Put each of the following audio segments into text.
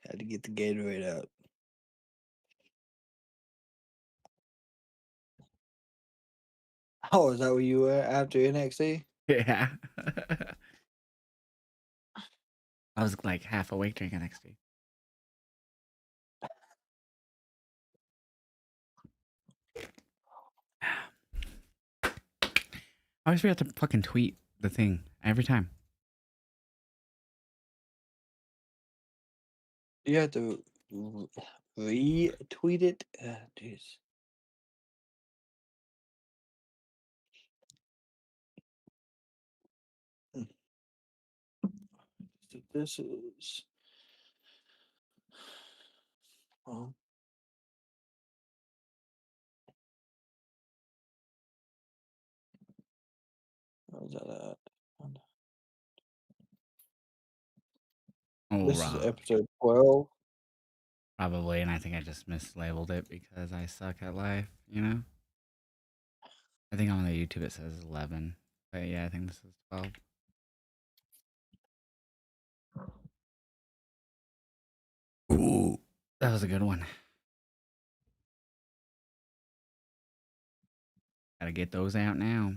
Had to get the Gatorade out. Oh, is that where you were after NXT? Yeah. I was like half awake during NXT. I always forget to fucking tweet the thing every time. You have to retweet it? Jeez. This is... Oh. Where's that at? Oh, This is episode 12. probably, and I think I just mislabeled it because I suck at life, you know? I think on the YouTube it says 11, but yeah, I think this is 12. Ooh, that was a good one. Gotta get those out now.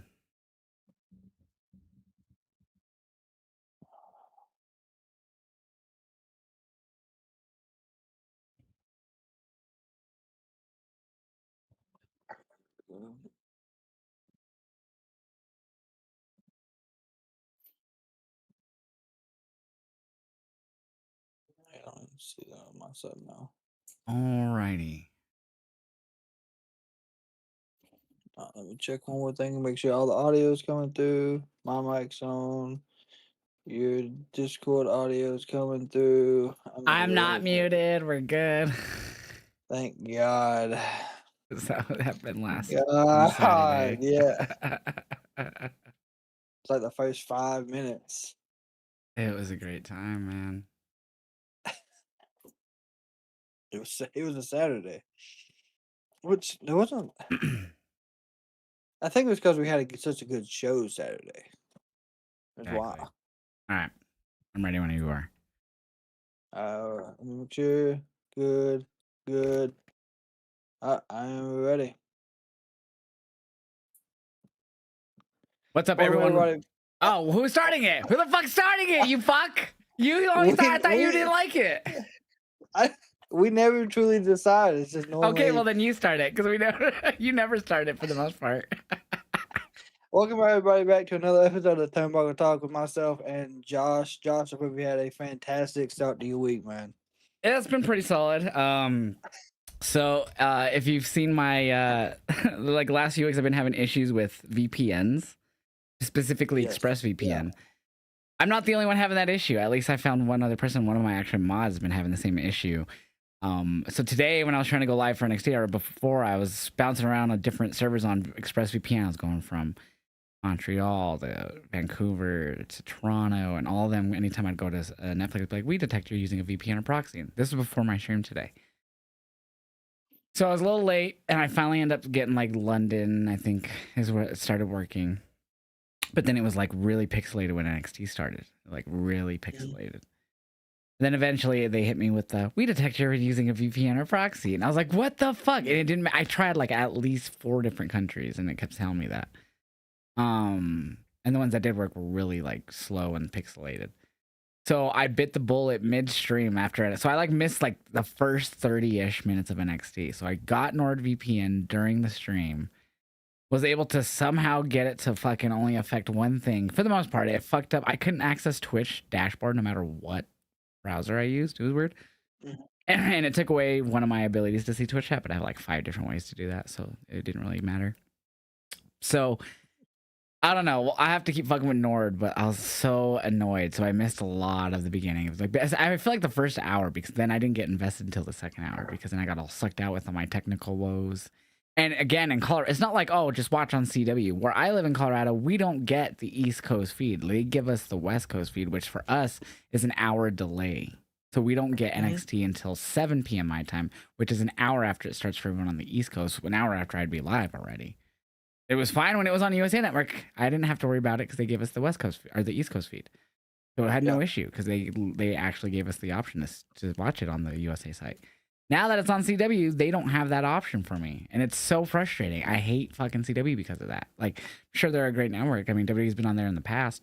I don't even see that on my side now. Alrighty. Let me check one more thing and make sure all the audio is coming through. My mic's on. Your Discord audio is coming through. I'm not muted. We're good. Thank God. Is that what happened last God, Saturday? yeah. It's like the first 5 minutes. It was a great time, man. It was a Saturday, which there wasn't. I think it was because we had such a good show Saturday. That's Exactly. why. All right, I'm ready when you are. Let me make sure. Good. I am ready. What's up, Welcome, everyone? everybody. Oh, who's starting it? Who the fuck's starting it? You fuck! You always thought I thought you didn't like it. We never truly decide. It's just normally. Okay, well then you start it because you never start it for the most part. Welcome everybody back to another episode of Turnbuckle Talk with myself and Josh. Josh, I hope you had a fantastic start to your week, man. It's been pretty solid. So if you've seen my like last few weeks, I've been having issues with VPNs, specifically ExpressVPN. Yeah. I'm not the only one having that issue. At least I found one other person. One of my actual mods has been having the same issue. So today when I was trying to go live for NXT, or before, I was bouncing around on different servers on ExpressVPN. I was going from Montreal to Vancouver to Toronto, and all of them. Anytime I'd go to Netflix, it'd be like, we detect you're using a VPN or proxy. And this was before my stream today. So I was a little late, and I finally ended up getting like London, I think, is where it started working. But then it was like really pixelated when NXT started, like really pixelated. Then eventually they hit me with the, we detect you're using a VPN or proxy. And I was like, what the fuck? And it didn't, I tried like at least 4 different countries, and it kept telling me that. And the ones that did work were really like slow and pixelated. So I bit the bullet midstream after it. So I like missed like the first 30-ish minutes of NXT. So I got NordVPN during the stream, was able to somehow get it to fucking only affect one thing. For the most part, it fucked up. I couldn't access Twitch dashboard no matter what browser I used. It was weird. And it took away one of my abilities to see Twitch chat, but I have like 5 different ways to do that. So it didn't really matter. So I don't know. Well, I have to keep fucking with Nord, but I was so annoyed. So I missed a lot of the beginning. It was like, I feel like the first hour, because then I didn't get invested until the second hour, because then I got all sucked out with all my technical woes. And again, in Colorado, it's not like, oh, just watch on CW. Where I live in Colorado, we don't get the East Coast feed. They give us the West Coast feed, which for us is an hour delay. So we don't get NXT until 7 p.m. my time, which is an hour after it starts for everyone on the East Coast, an hour after I'd be live already. It was fine when it was on USA Network. I didn't have to worry about it because they gave us the West Coast or the East Coast feed. So it had Yeah. no issue because they actually gave us the option to watch it on the USA site. Now that it's on CW, they don't have that option for me, and it's so frustrating. I hate fucking CW because of that. Like, sure, they're a great network. I mean, WWE's been on there in the past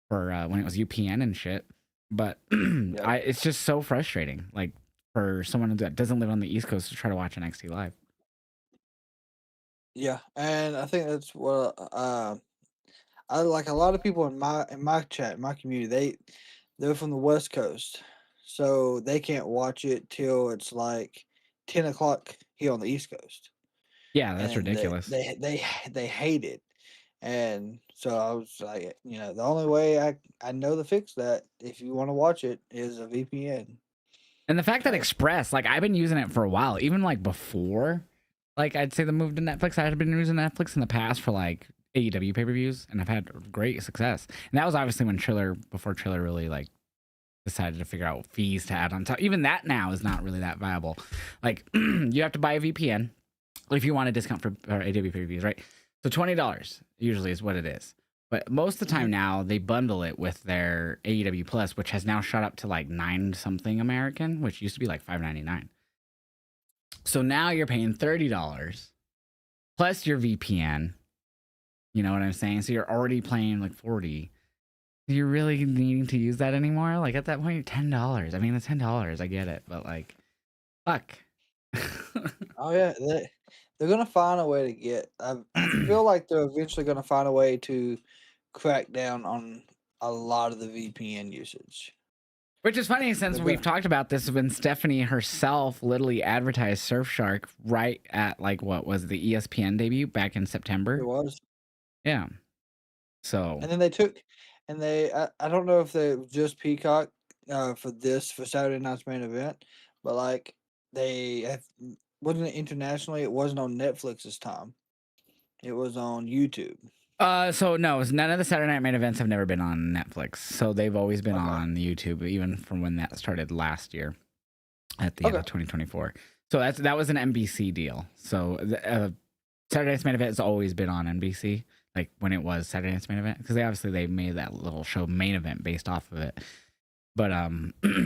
for when it was UPN and shit, but Yep. it's just so frustrating. Like for someone that doesn't live on the East Coast to try to watch NXT live. Yeah, and I think that's what I like. A lot of people in my chat, my community, they're from the West Coast, so they can't watch it till it's like 10 o'clock here on the East Coast, Yeah, that's and ridiculous. they hate it. And so I was like, the only way I know to fix that, if you want to watch it, is a VPN. And the fact that Like, Express, like I've been using it for a while, even like before, like I'd say the move to Netflix, I had been using Netflix in the past for like AEW pay-per-views, and I've had great success. And that was obviously when before Triller really like decided to figure out fees to add on top. Even that now is not really that viable. Like you have to buy a VPN if you want a discount for AEW pay-per-views, right? So $20 usually is what it is. But most of the time now they bundle it with their AEW Plus, which has now shot up to like 9 something American, which used to be like $5.99. So now you're paying $30 plus your VPN. You know what I'm saying? So you're already paying like 40. You're really needing to use that anymore? Like at that point, $10. I mean, it's $10. I get it, but like, fuck. oh yeah, they're gonna find a way to get. I feel like they're eventually gonna find a way to crack down on a lot of the VPN usage. Which is funny since They're we've gonna. talked about this when Stephanie herself literally advertised Surfshark right at like what was the ESPN debut back in It September. was, Yeah. So and then they took, and I don't know if they just Peacock for Saturday night's main event, but like wasn't it internationally? It wasn't on Netflix this time. It was on YouTube. so no, none of the Saturday Night main events have never been on Netflix. So they've always been Okay. on YouTube, even from when that started last year at the end Okay. of 2024. So that was an NBC deal. So Saturday Night's main event has always been on NBC, like when it was Saturday Night's main event, because they made that little show Main Event based off of it. But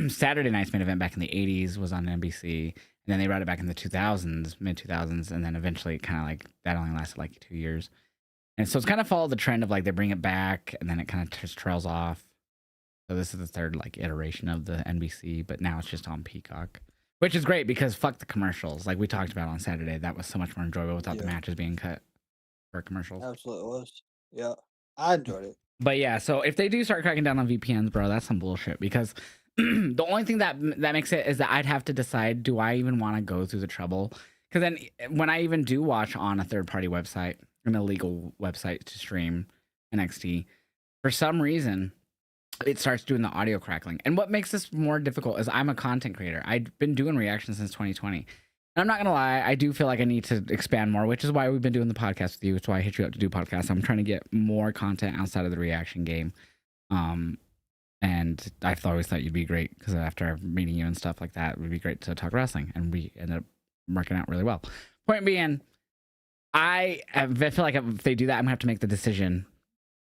Saturday Night's main event back in the 80s was on NBC, and then they brought it back in the 2000s, mid 2000s, and then eventually kind of like that only lasted like 2 years. And so it's kind of followed the trend of like they bring it back and then it kind of just trails off. So this is the third like iteration of the NBC, but now it's just on Peacock, which is great because fuck the commercials. Like we talked about on Saturday, that was so much more enjoyable without the Yeah, matches being cut for commercials. absolutely was. Yeah, I enjoyed it. But yeah, so if they do start cracking down on VPNs, bro, that's some bullshit because the only thing that makes it is that I'd have to decide, do I even want to go through the trouble? Because then when I even do watch on a third-party website, an illegal website to stream NXT, for some reason, it starts doing the audio crackling. And what makes this more difficult is I'm a content creator. I've been doing reactions since 2020. And I'm not going to lie, I do feel like I need to expand more, which is why we've been doing the podcast with you. It's why I hit you up to do podcasts. I'm trying to get more content outside of the reaction game. And I've always thought you'd be great because after meeting you and stuff like that, it would be great to talk wrestling. And we ended up working out really well. Point being, I feel like if they do that, I'm gonna have to make the decision: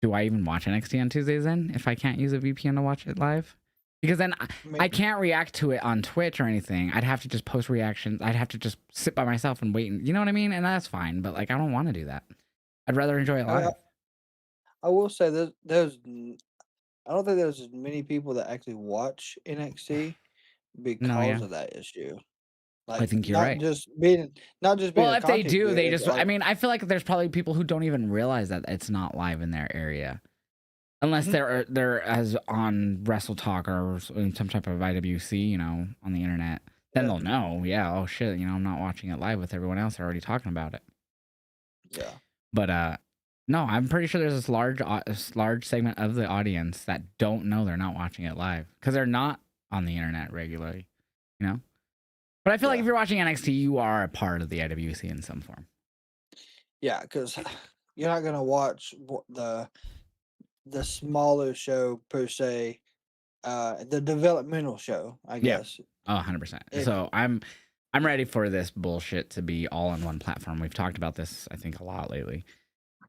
do I even watch NXT on Tuesdays then? If I can't use a VPN to watch it live, because then I can't react to it on Twitch or anything. I'd have to just post reactions. I'd have to just sit by myself and wait. And, you know what I mean? And that's fine. But like, I don't want to do that. I'd rather enjoy it live. I will say I don't think there's as many people that actually watch NXT because of that issue. I Like think you're right. not just being Well, a if they content do, they creator, just. but, I mean, I feel like there's probably people who don't even realize that it's not live in their area. Unless they're as on Wrestle Talk or some type of IWC, you know, on the internet, then they'll know. Yeah, oh shit, you know, I'm not watching it live with everyone else. They're already talking about it. Yeah. But no, I'm pretty sure there's this large segment of the audience that don't know they're not watching it live because they're not on the internet regularly, you know. But I feel like if you're watching NXT, you are a part of the IWC in some form. Yeah, because you're not gonna watch the smaller show per se, the developmental show, I guess. Oh, 100%. So I'm ready for this bullshit to be all on one platform. We've talked about this, I think, a lot lately.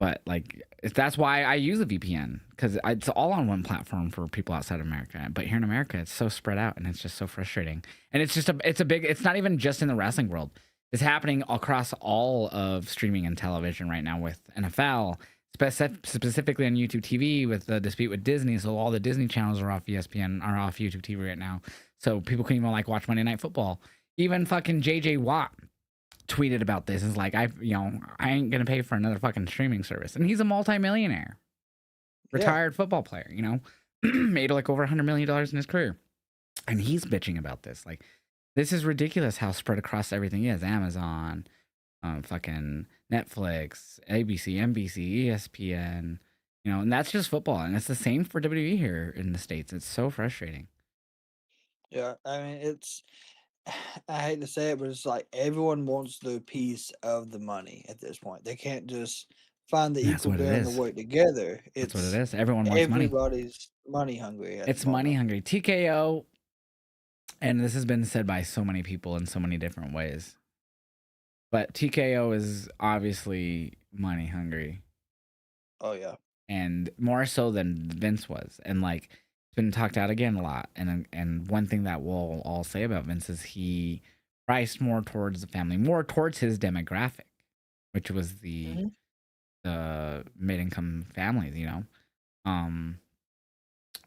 But like that's why I use a VPN, because it's all on one platform for people outside of America. But here in America, it's so spread out, and it's just so frustrating. And it's not even just in the wrestling world. It's happening across all of streaming and television right now with NFL, specifically on YouTube TV with the dispute with Disney. So all the Disney channels are off ESPN, are off YouTube TV right now. So people can even like watch Monday Night Football. Even fucking JJ Watt tweeted about this. It's like, I ain't gonna pay for another fucking streaming service. And he's a multimillionaire, Yeah, retired football player, made like over $100 million in his career. And he's bitching about this. Like, this is ridiculous how spread across everything is. Amazon, fucking Netflix, ABC, NBC, ESPN, and that's just football. And it's the same for WWE here in the States. It's so frustrating. yeah. I mean, it's. I hate to say it, but it's like everyone wants their piece of the money at this point. They can't just find the That's equal what it bearing to is. work together. That's what it It's is. Everyone wants money. everybody's money hungry at the It's money moment. hungry. TKO, and this has been said by so many people in so many different ways, but TKO is obviously money hungry, Oh yeah, and more so than Vince was. And like, it's been talked out again a lot. And one thing that we'll all say about Vince is he priced more towards the family, more towards his demographic, which was the hmm mid income families. Um.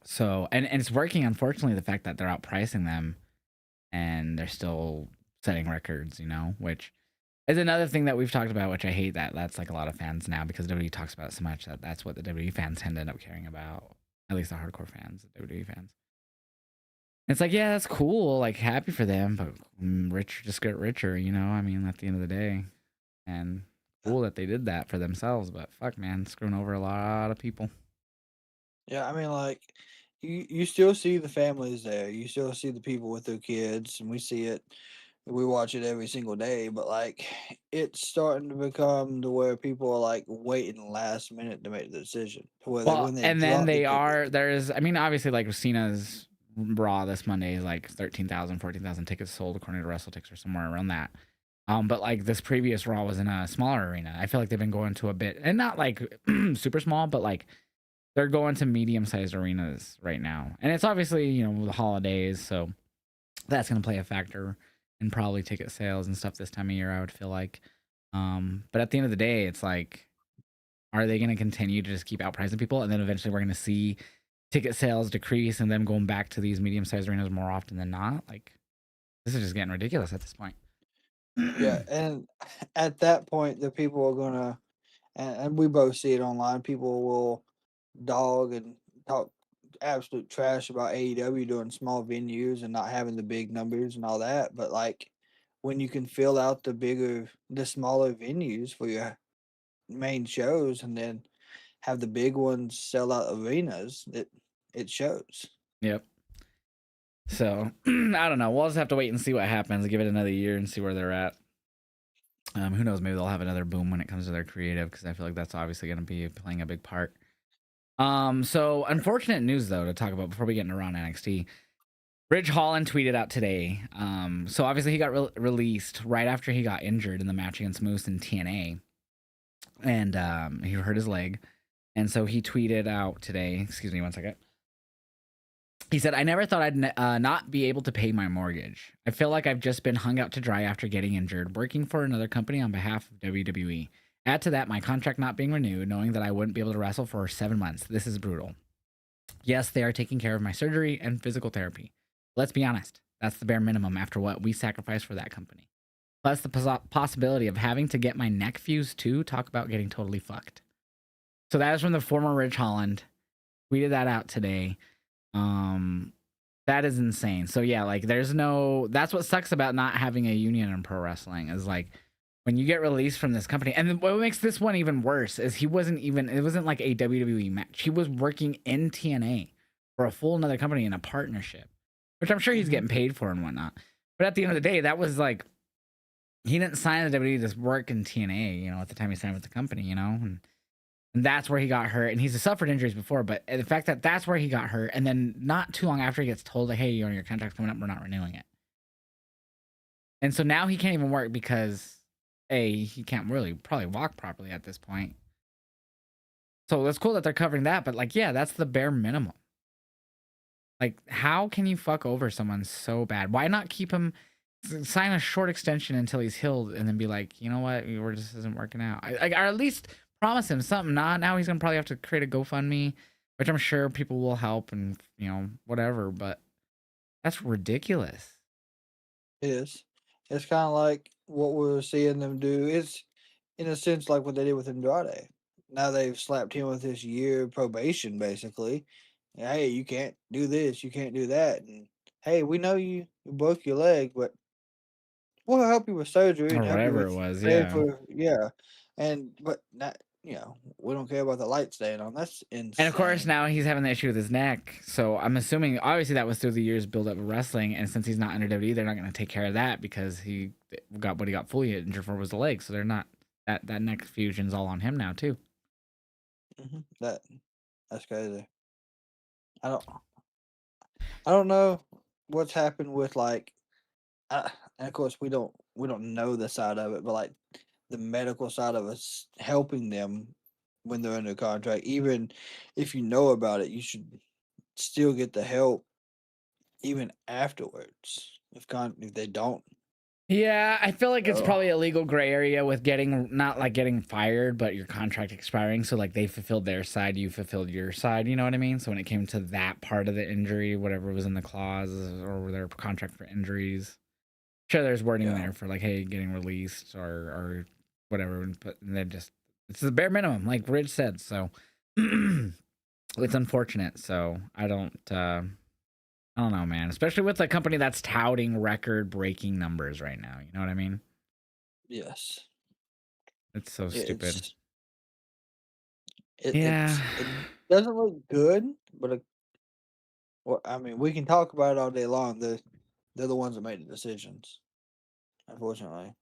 So and it's working. Unfortunately, the fact that they're outpricing them and they're still setting records, which is another thing that we've talked about, which I hate that that's like a lot of fans now, because WWE talks about it so much that that's what the WWE fans tend to end up caring about, at least the hardcore fans, the WWE fans. It's like, yeah, that's cool, like happy for them, but rich just get richer, I mean, at the end of the day. And cool that they did that for themselves, but fuck, man, screwing over a lot of people. yeah. I mean, like you still see the families there. You still see the people with their kids, and we see it. We watch it every single day, but like it's starting to become to where people are like waiting last minute to make the decision. To where they Well, when they and then drop the ticket. I mean, obviously, like Cena's Raw this Monday is like 13,000, 14,000 tickets sold according to WrestleTix, or somewhere around that. But like this previous Raw was in a smaller arena. I feel like they've been going to a bit, and not like super small, but like they're going to medium sized arenas right now. And it's obviously, the holidays, so that's going to play a factor in probably ticket sales and stuff this time of year, I would feel like. But at the end of the day, it's like, are they going to continue to just keep outpricing people? And then eventually we're going to see ticket sales decrease and them going back to these medium sized arenas more often than not. Like, this is just getting ridiculous at this point. Yeah, and at that point, the people are gonna, and we both see it online. People will dog and talk absolute trash about AEW doing small venues and not having the big numbers and all that. But like, when you can fill out the smaller venues for your main shows, and then have the big ones sell out arenas, it shows. Yep. So I don't know. We'll just have to wait and see what happens. Give it another year and see where they're at. Who knows? Maybe they'll have another boom when it comes to their creative, because I feel like that's obviously going to be playing a big part. So unfortunate news though to talk about before we get into Raw and NXT. Ridge Holland tweeted out today. So obviously he got released right after he got injured in the match against Moose in TNA, and he hurt his leg, and so he tweeted out today. Excuse me, one second. He said, "I never thought I'd not be able to pay my mortgage. I feel like I've just been hung out to dry after getting injured, working for another company on behalf of WWE. Add to that my contract not being renewed, knowing that I wouldn't be able to wrestle for 7 months. This is brutal. Yes, they are taking care of my surgery and physical therapy. Let's be honest, that's the bare minimum after what we sacrificed for that company. Plus the possibility of having to get my neck fused too. Talk about getting totally fucked." So that is from the former Ridge Holland. Tweeted that out today. That is insane. So yeah, like that's what sucks about not having a union in pro wrestling, is like when you get released from this company. And what makes this one even worse is it wasn't like a WWE match. He was working in TNA for a full another company in a partnership, which I'm sure he's hmm getting paid for and whatnot. But at the end of the day, that was like, he didn't sign the WWE to work in TNA, at the time he signed with the company, and that's where he got hurt. And he's suffered injuries before, but the fact that that's where he got hurt, and then not too long after he gets told, like, hey, your contract's coming up, we're not renewing it. And so now he can't even work because, A, he can't really probably walk properly at this point. So that's cool that they're covering that, but like, yeah, that's the bare minimum. Like, how can you fuck over someone so bad? Why not keep him, sign a short extension until he's healed, and then be like, you know what, we're just isn't working out. Or at least promise him something. Not now he's gonna probably have to create a GoFundMe, which I'm sure people will help and whatever. But that's ridiculous. It is. It's kind of like what we're seeing them do. It's in a sense like what they did with Andrade. Now they've slapped him with this year probation, basically. Hey, you can't do this, you can't do that, and hey, we know you broke your leg, but we'll help you with surgery Or and help you whatever it with was, pay yeah. for and but not we don't care about the light staying on. That's And of course, insane. now he's having the issue with his neck. So I'm assuming, obviously, that was through the years build up of wrestling. And since he's not under WWE, they're not going to take care of that because he got what he got fully injured for was the leg. So they're not, that neck fusion's all on him now, too. That's crazy. I don't I don't know what's happened with and of course we don't know the side of it, but like the medical side of us helping them when they're under contract, even if you know about it, you should still get the help even afterwards. If they don't, Yeah, I feel like it's oh, probably a legal gray area with getting, not like getting fired, but your contract expiring. So like they fulfilled their side, you fulfilled your side. You know what I mean? So when it came to that part of the injury, whatever was in the clause or their contract for injuries, sure, there's wording in yeah, there for like, hey, getting released or whatever, but they just, it's the bare minimum, like Ridge said. So it's unfortunate. So I don't know, man. Especially with a company that's touting record-breaking numbers right now. You know what I mean? yes, It's so stupid. it's Yeah. it doesn't look good, but well, I mean, we can talk about it all day long. They're the ones that made the decisions, unfortunately.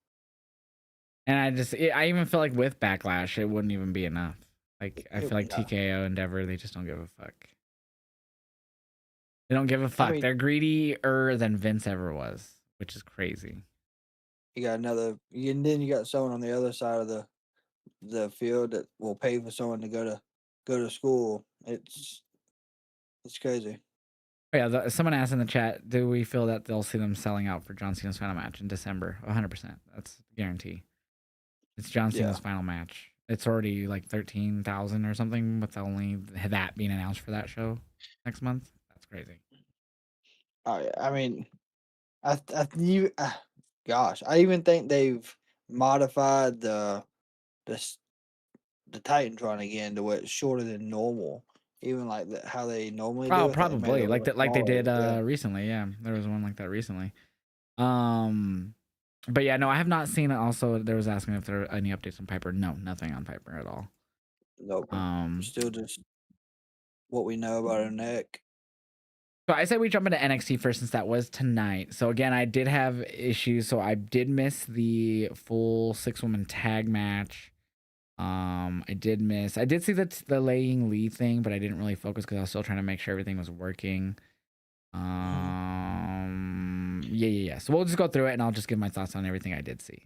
And I even feel like with Backlash, it wouldn't even be enough. Like, I feel like No, TKO Endeavor, they just don't give a fuck. They don't give a I fuck. mean, They're greedier than Vince ever was, which is crazy. you got and then you got someone on the other side of the field that will pay for someone to go to school. It's crazy. Oh, yeah, someone asked in the chat, do we feel that they'll see them selling out for John Cena's final match in December? 100%. That's a guarantee. It's John Yeah. Cena's final match. It's already like 13,000 or something with only that being announced for that show next month. That's crazy. I mean, you, gosh, I even think they've modified the s- the Titantron again to where it's shorter than normal. Even like how they normally Oh, do it, they made it a probably little bit like they smaller. did Yeah. recently. Yeah, there was one like that recently. Um, but yeah, no, I have not seen it. Also, there was asking if there are any updates on Piper. No, nothing on Piper at all. Nope. Um, Still just what we know about her neck. So I say we jump into NXT first since that was tonight. So again, I did have issues. So I did miss the full 6-woman tag match. I did see the Laying Lee thing, but I didn't really focus because I was still trying to make sure everything was working. Hmm. Yeah. So we'll just go through it and I'll just give my thoughts on everything I did see.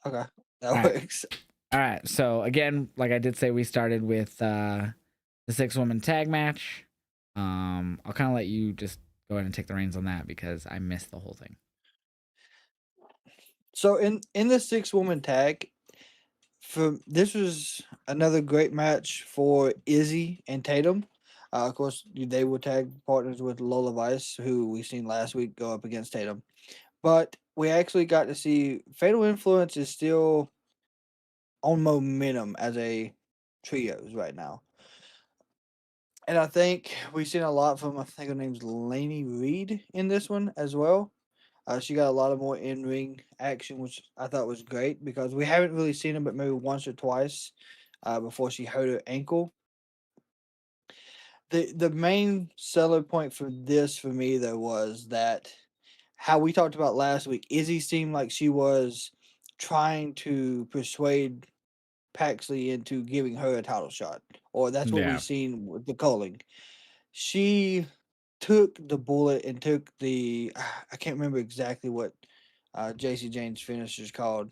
Okay, All that right. works. All right. So again, like I did say, we started with the 6-woman tag match. I'll kind of let you just go ahead and take the reins on that because I missed the whole thing. So in the 6-woman tag, for this was another great match for Izzy and Tatum. Of course, they were tag partners with Lola Vice, who we seen last week go up against Tatum. But we actually got to see Fatal Influence is still on momentum as a trios right now. And I think we've seen a lot from, I think her name's Lainey Reed in this one as well. She got a lot of more in ring action, which I thought was great because we haven't really seen her but maybe once or twice before she hurt her ankle. The main seller point for this for me though was that how we talked about last week, Izzy seemed like she was trying to persuade Paxley into giving her a title shot, or that's what we Yeah. seen with the culling. She took the bullet and took the I can't remember exactly what JC Jane's finish is called,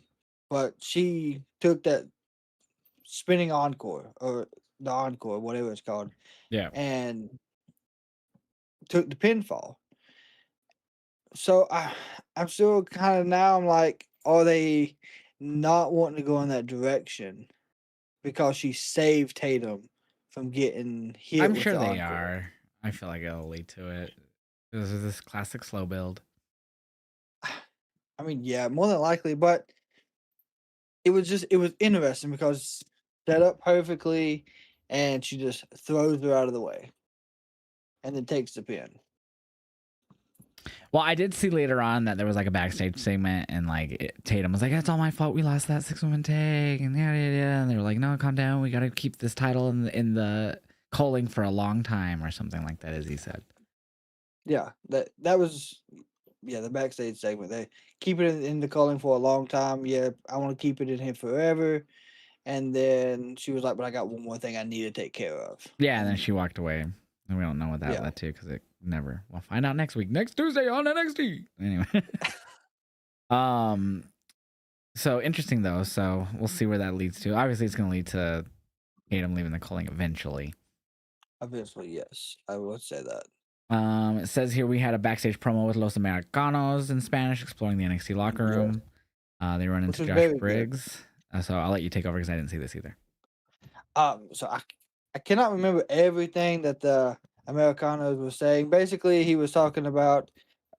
but she took that spinning encore or the encore, whatever it's called, Yeah. and took the pinfall. So I'm still kind of now. I'm like, are they not wanting to go in that direction because she saved Tatum from getting hit I'm with sure the they encore? are. I feel like it'll lead to it. This is this classic slow build. I mean, yeah, more than likely, but it was interesting because set up perfectly, and she just throws her out of the way, and then takes the pin. Well, I did see later on that there was like a backstage segment, and like Tatum was like, "It's all my fault. We lost that 6-woman tag," and yeah, yeah, yeah. And they were like, "No, calm down. We got to keep this title in the culling for a long time," or something like that, as he said. Yeah, that was yeah the backstage segment. They keep it in the calling for a long time. Yeah, I want to keep it in here forever. And then she was like, "But I got one more thing I need to take care of." Yeah, and then And she walked away, and we don't know what that yeah, led to because it never. We'll find out next week, next Tuesday on NXT. Anyway, um, so interesting though. So we'll see where that leads to. Obviously, it's going to lead to Tatum leaving the culling eventually. eventually, yes, I would say that. It says here we had a backstage promo with Los Americanos in Spanish, exploring the NXT locker Yes, room. They run which into was Josh very good. Briggs. So I'll let you take over because I didn't see this either. So I cannot remember everything that the Americanos was saying. Basically, he was talking about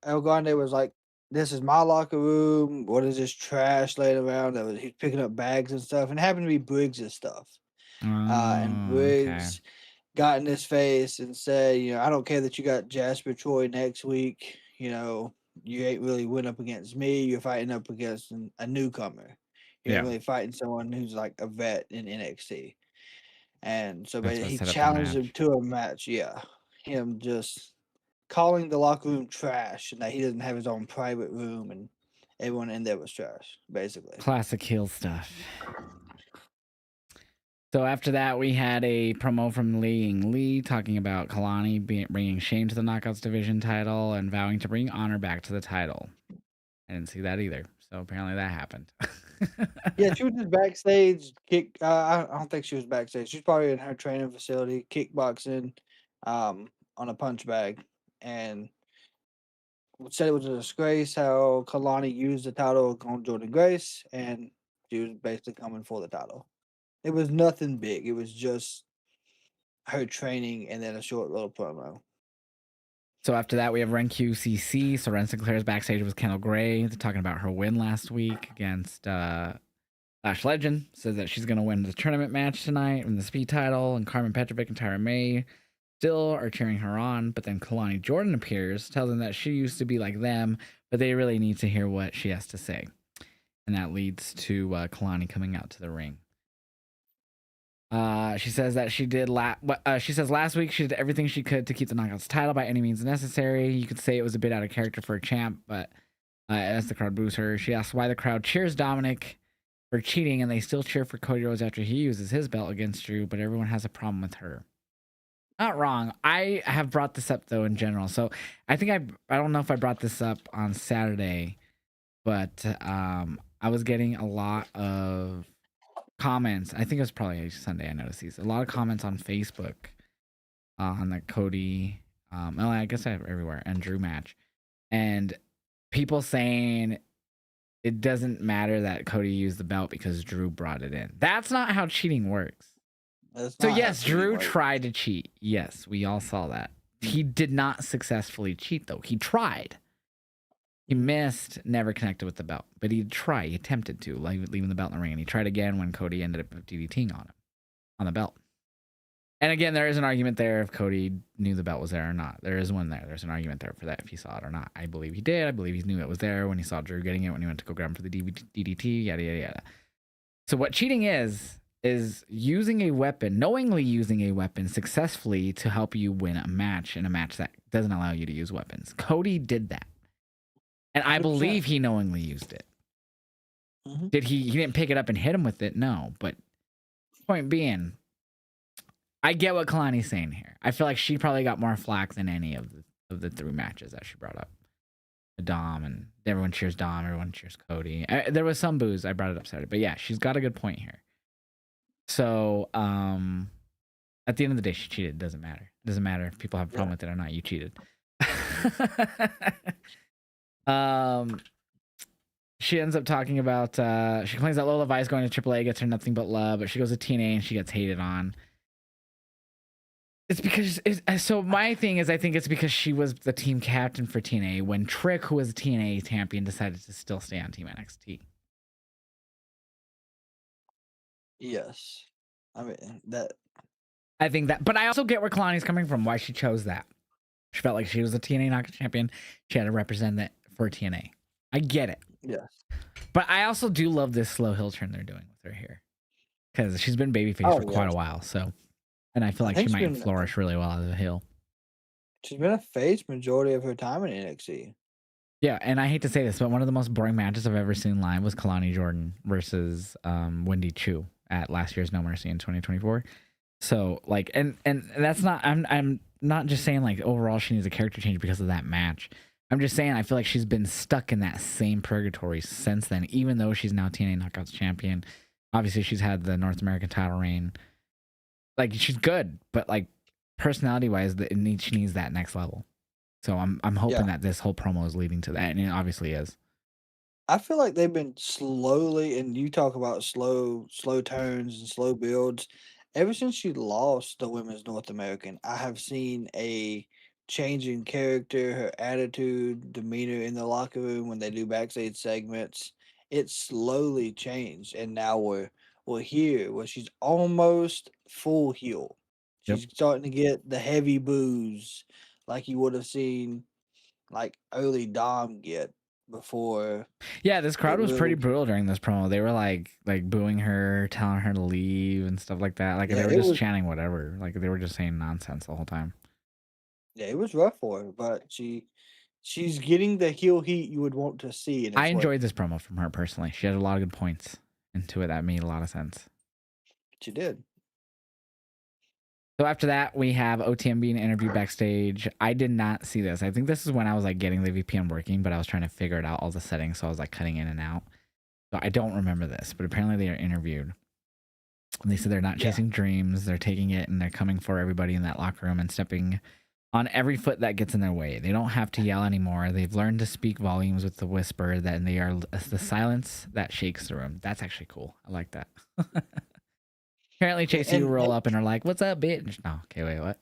El Grande was like, "This is my locker room. What is this trash laying around?" That was he's picking up bags and stuff, and it happened to be Briggs' stuff. And Oh, okay. Briggs got in his face and said, "I don't care that you got Jasper Troy next week. You ain't really went up against me. You're fighting up against a newcomer. You ain't Yeah, really fighting someone who's like a vet in NXT." And so that's but what he set up the challenged him match. to a match. Yeah, him just calling the locker room trash and that he doesn't have his own private room and everyone in there was trash, basically. Classic heel stuff. So after that, we had a promo from Lee talking about Kalani bringing shame to the Knockouts division title and vowing to bring honor back to the title. I didn't see that either. So apparently that happened. Yeah, she was just backstage kick. I don't think she was backstage. She's probably in her training facility, kickboxing, on a punch bag, and said it was a disgrace how Kalani used the title on Jordan Grace, and she was basically coming for the title. It was nothing big. It was just her training and then a short little promo. So after that, we have Ren QCC. So Ren Sinclair's backstage with Kendall Gray. They're talking about her win last week against Lash Legend. Says that she's going to win the tournament match tonight and the speed title. And Carmen Petrovic and Tyra May still are cheering her on. But then Kalani Jordan appears, tells them that she used to be like them, but they really need to hear what she has to say. And that leads to Kalani coming out to the ring. She says that she did she says last week she did everything she could to keep the Knockouts title by any means necessary. You could say it was a bit out of character for a champ, but as the crowd boos her, she asks why the crowd cheers Dominic for cheating and they still cheer for Cody Rhodes after he uses his belt against Drew, but everyone has a problem with her. Not wrong. I have brought this up though in general. So I think I don't know if I brought this up on Saturday, but I was getting a lot of comments. I think it was probably Sunday. I noticed these a lot of comments on Facebook on the Cody, well, I guess I have everywhere and Drew match, and people saying it doesn't matter that Cody used the belt because Drew brought it in. That's not how cheating works. That's So not how yes, cheating Drew works. tried to cheat. Yes, we all saw that. He did not successfully cheat though. He tried. He missed, never connected with the belt, but he tried. He attempted to, like leaving the belt in the ring, and he tried again when Cody ended up DDTing on him, on the belt. And again, there is an argument there if Cody knew the belt was there or not. There is one there. There's an argument there for that if he saw it or not. I believe he did. I believe he knew it was there when he saw Drew getting it when he went to go grab him for the DDT. Yada yada yada. So what cheating is using a weapon, knowingly using a weapon successfully to help you win a match in a match that doesn't allow you to use weapons. Cody did that. And I 100%. believe he knowingly used it. Mm-hmm. Did he didn't pick it up and hit him with it? No. But point being, I get what Kalani's saying here. I feel like she probably got more flack than any of the three matches that she brought up. The Dom, and everyone cheers Dom, everyone cheers Cody. There was some boos. I brought it up Saturday. But yeah, she's got a good point here. So at the end of the day, she cheated. It doesn't matter. It doesn't matter if people have a problem with it or not. You cheated. um, she ends up talking about she complains that Lola Vice going to AAA gets her nothing but love, but she goes to TNA and she gets hated on. It's because so my thing is I think it's because she was the team captain for TNA when Trick, who was a TNA champion, decided to still stay on Team NXT. Yes. I mean that. I think that, but I also get where Kalani's coming from. Why she chose that. She felt like she was a TNA Knockout champion. She had to represent that for TNA. I get it. Yes. But I also do love this slow hill turn they're doing with her here because she's been babyface for quite a while. So, and I feel like she might flourish really well as a heel. She's been a face majority of her time in NXT. Yeah, and I hate to say this, but one of the most boring matches I've ever seen live was Kalani Jordan versus Wendy Chu at last year's No Mercy in 2024. So like, and that's not. I'm not just saying like overall she needs a character change because of that match. I'm just saying I feel like she's been stuck in that same purgatory since then, even though she's now TNA Knockouts champion. Obviously, she's had the North American title reign. Like she's good, but like personality wise, she needs that next level. So I'm hoping that this whole promo is leading to that, and it obviously is. I feel like they've been slowly, and you talk about slow turns and slow builds. Ever since she lost the Women's North American, I have seen a change in character, her attitude, demeanor in the locker room when they do backstage segments. It's slowly changed, and now we're here where she's almost full heel. Yep. She's starting to get the heavy boos like you would have seen like early Dom get before. Yeah, this crowd was pretty brutal during this promo. They were like booing her, telling her to leave and stuff like that. Like they were just chanting whatever. Like they were just saying nonsense the whole time. Yeah, it was rough for her, but she's getting the heel heat you would want to see. And I enjoyed this promo from her personally. She had a lot of good points into it that made a lot of sense. She did. So after that, we have OTM being interviewed backstage. I did not see this. I think this is when I was like getting the VPN working, but I was trying to figure it out, all the settings, so I was like cutting in and out. So I don't remember this, but apparently they are interviewed. And they said they're not chasing dreams, they're taking it, and they're coming for everybody in that locker room and stepping on every foot that gets in their way. They don't have to yell anymore. They've learned to speak volumes with the whisper, that they are the silence that shakes the room. That's actually cool. I like that. Apparently, Chase, you roll up and are like, "What's up, bitch?" No, okay, wait, what?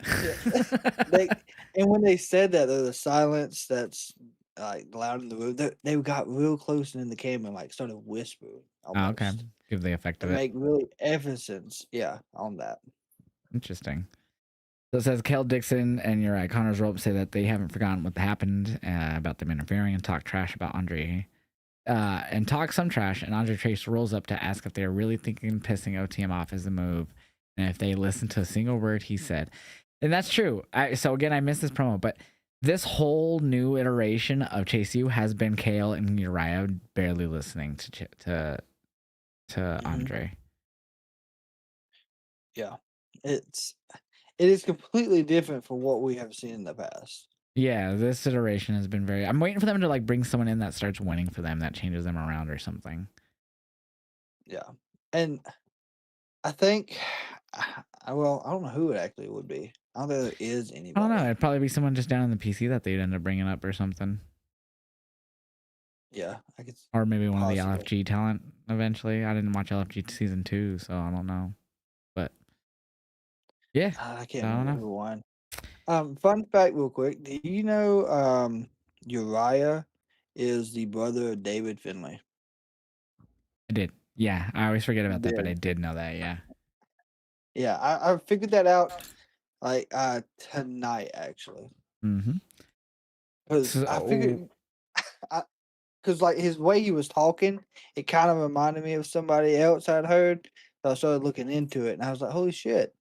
And when they said that, the silence that's like loud in the room, they got real close and in the camera, and like started whispering. Oh, okay, give the effect of it. Make really emphasis, on that. Interesting. So it says Kel Dixon and your Connor's rope say that they haven't forgotten what happened about them interfering and talk trash about Andre. And talk some trash, and Andre Chase rolls up to ask if they're really thinking pissing OTM off as a move, and if they listen to a single word he said. And that's true. So again, I missed this promo, but this whole new iteration of Chase U has been Kale and Uriah barely listening to Andre. Yeah, it is completely different from what we have seen in the past. Yeah, this iteration has been very. I'm waiting for them to like bring someone in that starts winning for them, that changes them around or something. Yeah, and I think, well, I don't know who it actually would be. I don't think there is anybody. I don't know. It'd probably be someone just down in the PC that they'd end up bringing up or something. Yeah, I could. Or maybe one of the LFG talent eventually. I didn't watch LFG season 2, so I don't know. But yeah, I can't remember who won. Fun fact, real quick. Do you know Uriah is the brother of David Finlay? I did. Yeah, I always forget about that, but I did know that. Yeah. Yeah, I figured that out like tonight actually. Mm-hmm. Because I figured, because like his way he was talking, it kind of reminded me of somebody else I'd heard. So I started looking into it, and I was like, "Holy shit!"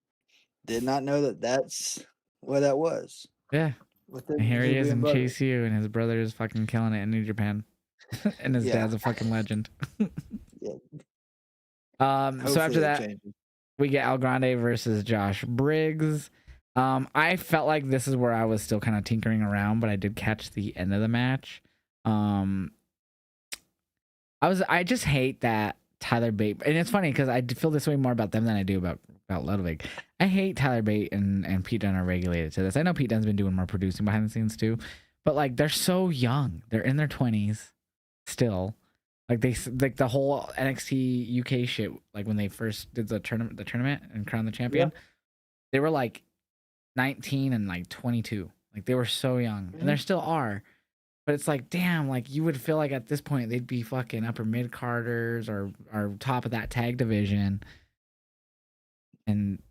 Did not know that that's where that was. Yeah. And here he is in Chase U, and his brother is fucking killing it in New Japan, and his dad's a fucking legend. Yeah. So after that, we get El Grande versus Josh Briggs. I felt like this is where I was still kind of tinkering around, but I did catch the end of the match. I just hate that Tyler Bate, and it's funny because I feel this way more about them than I do about Ludwig. I hate Tyler Bate and Pete Dunne are regulated to this. I know Pete Dunne's been doing more producing behind the scenes too, but like they're so young. They're in their 20s still. Like like the whole NXT UK shit. Like when they first did the tournament and crowned the champion, they were like 19 and like 22. Like they were so young, and they still are. But it's like, damn, like you would feel like at this point they'd be fucking upper mid carders or top of that tag division. And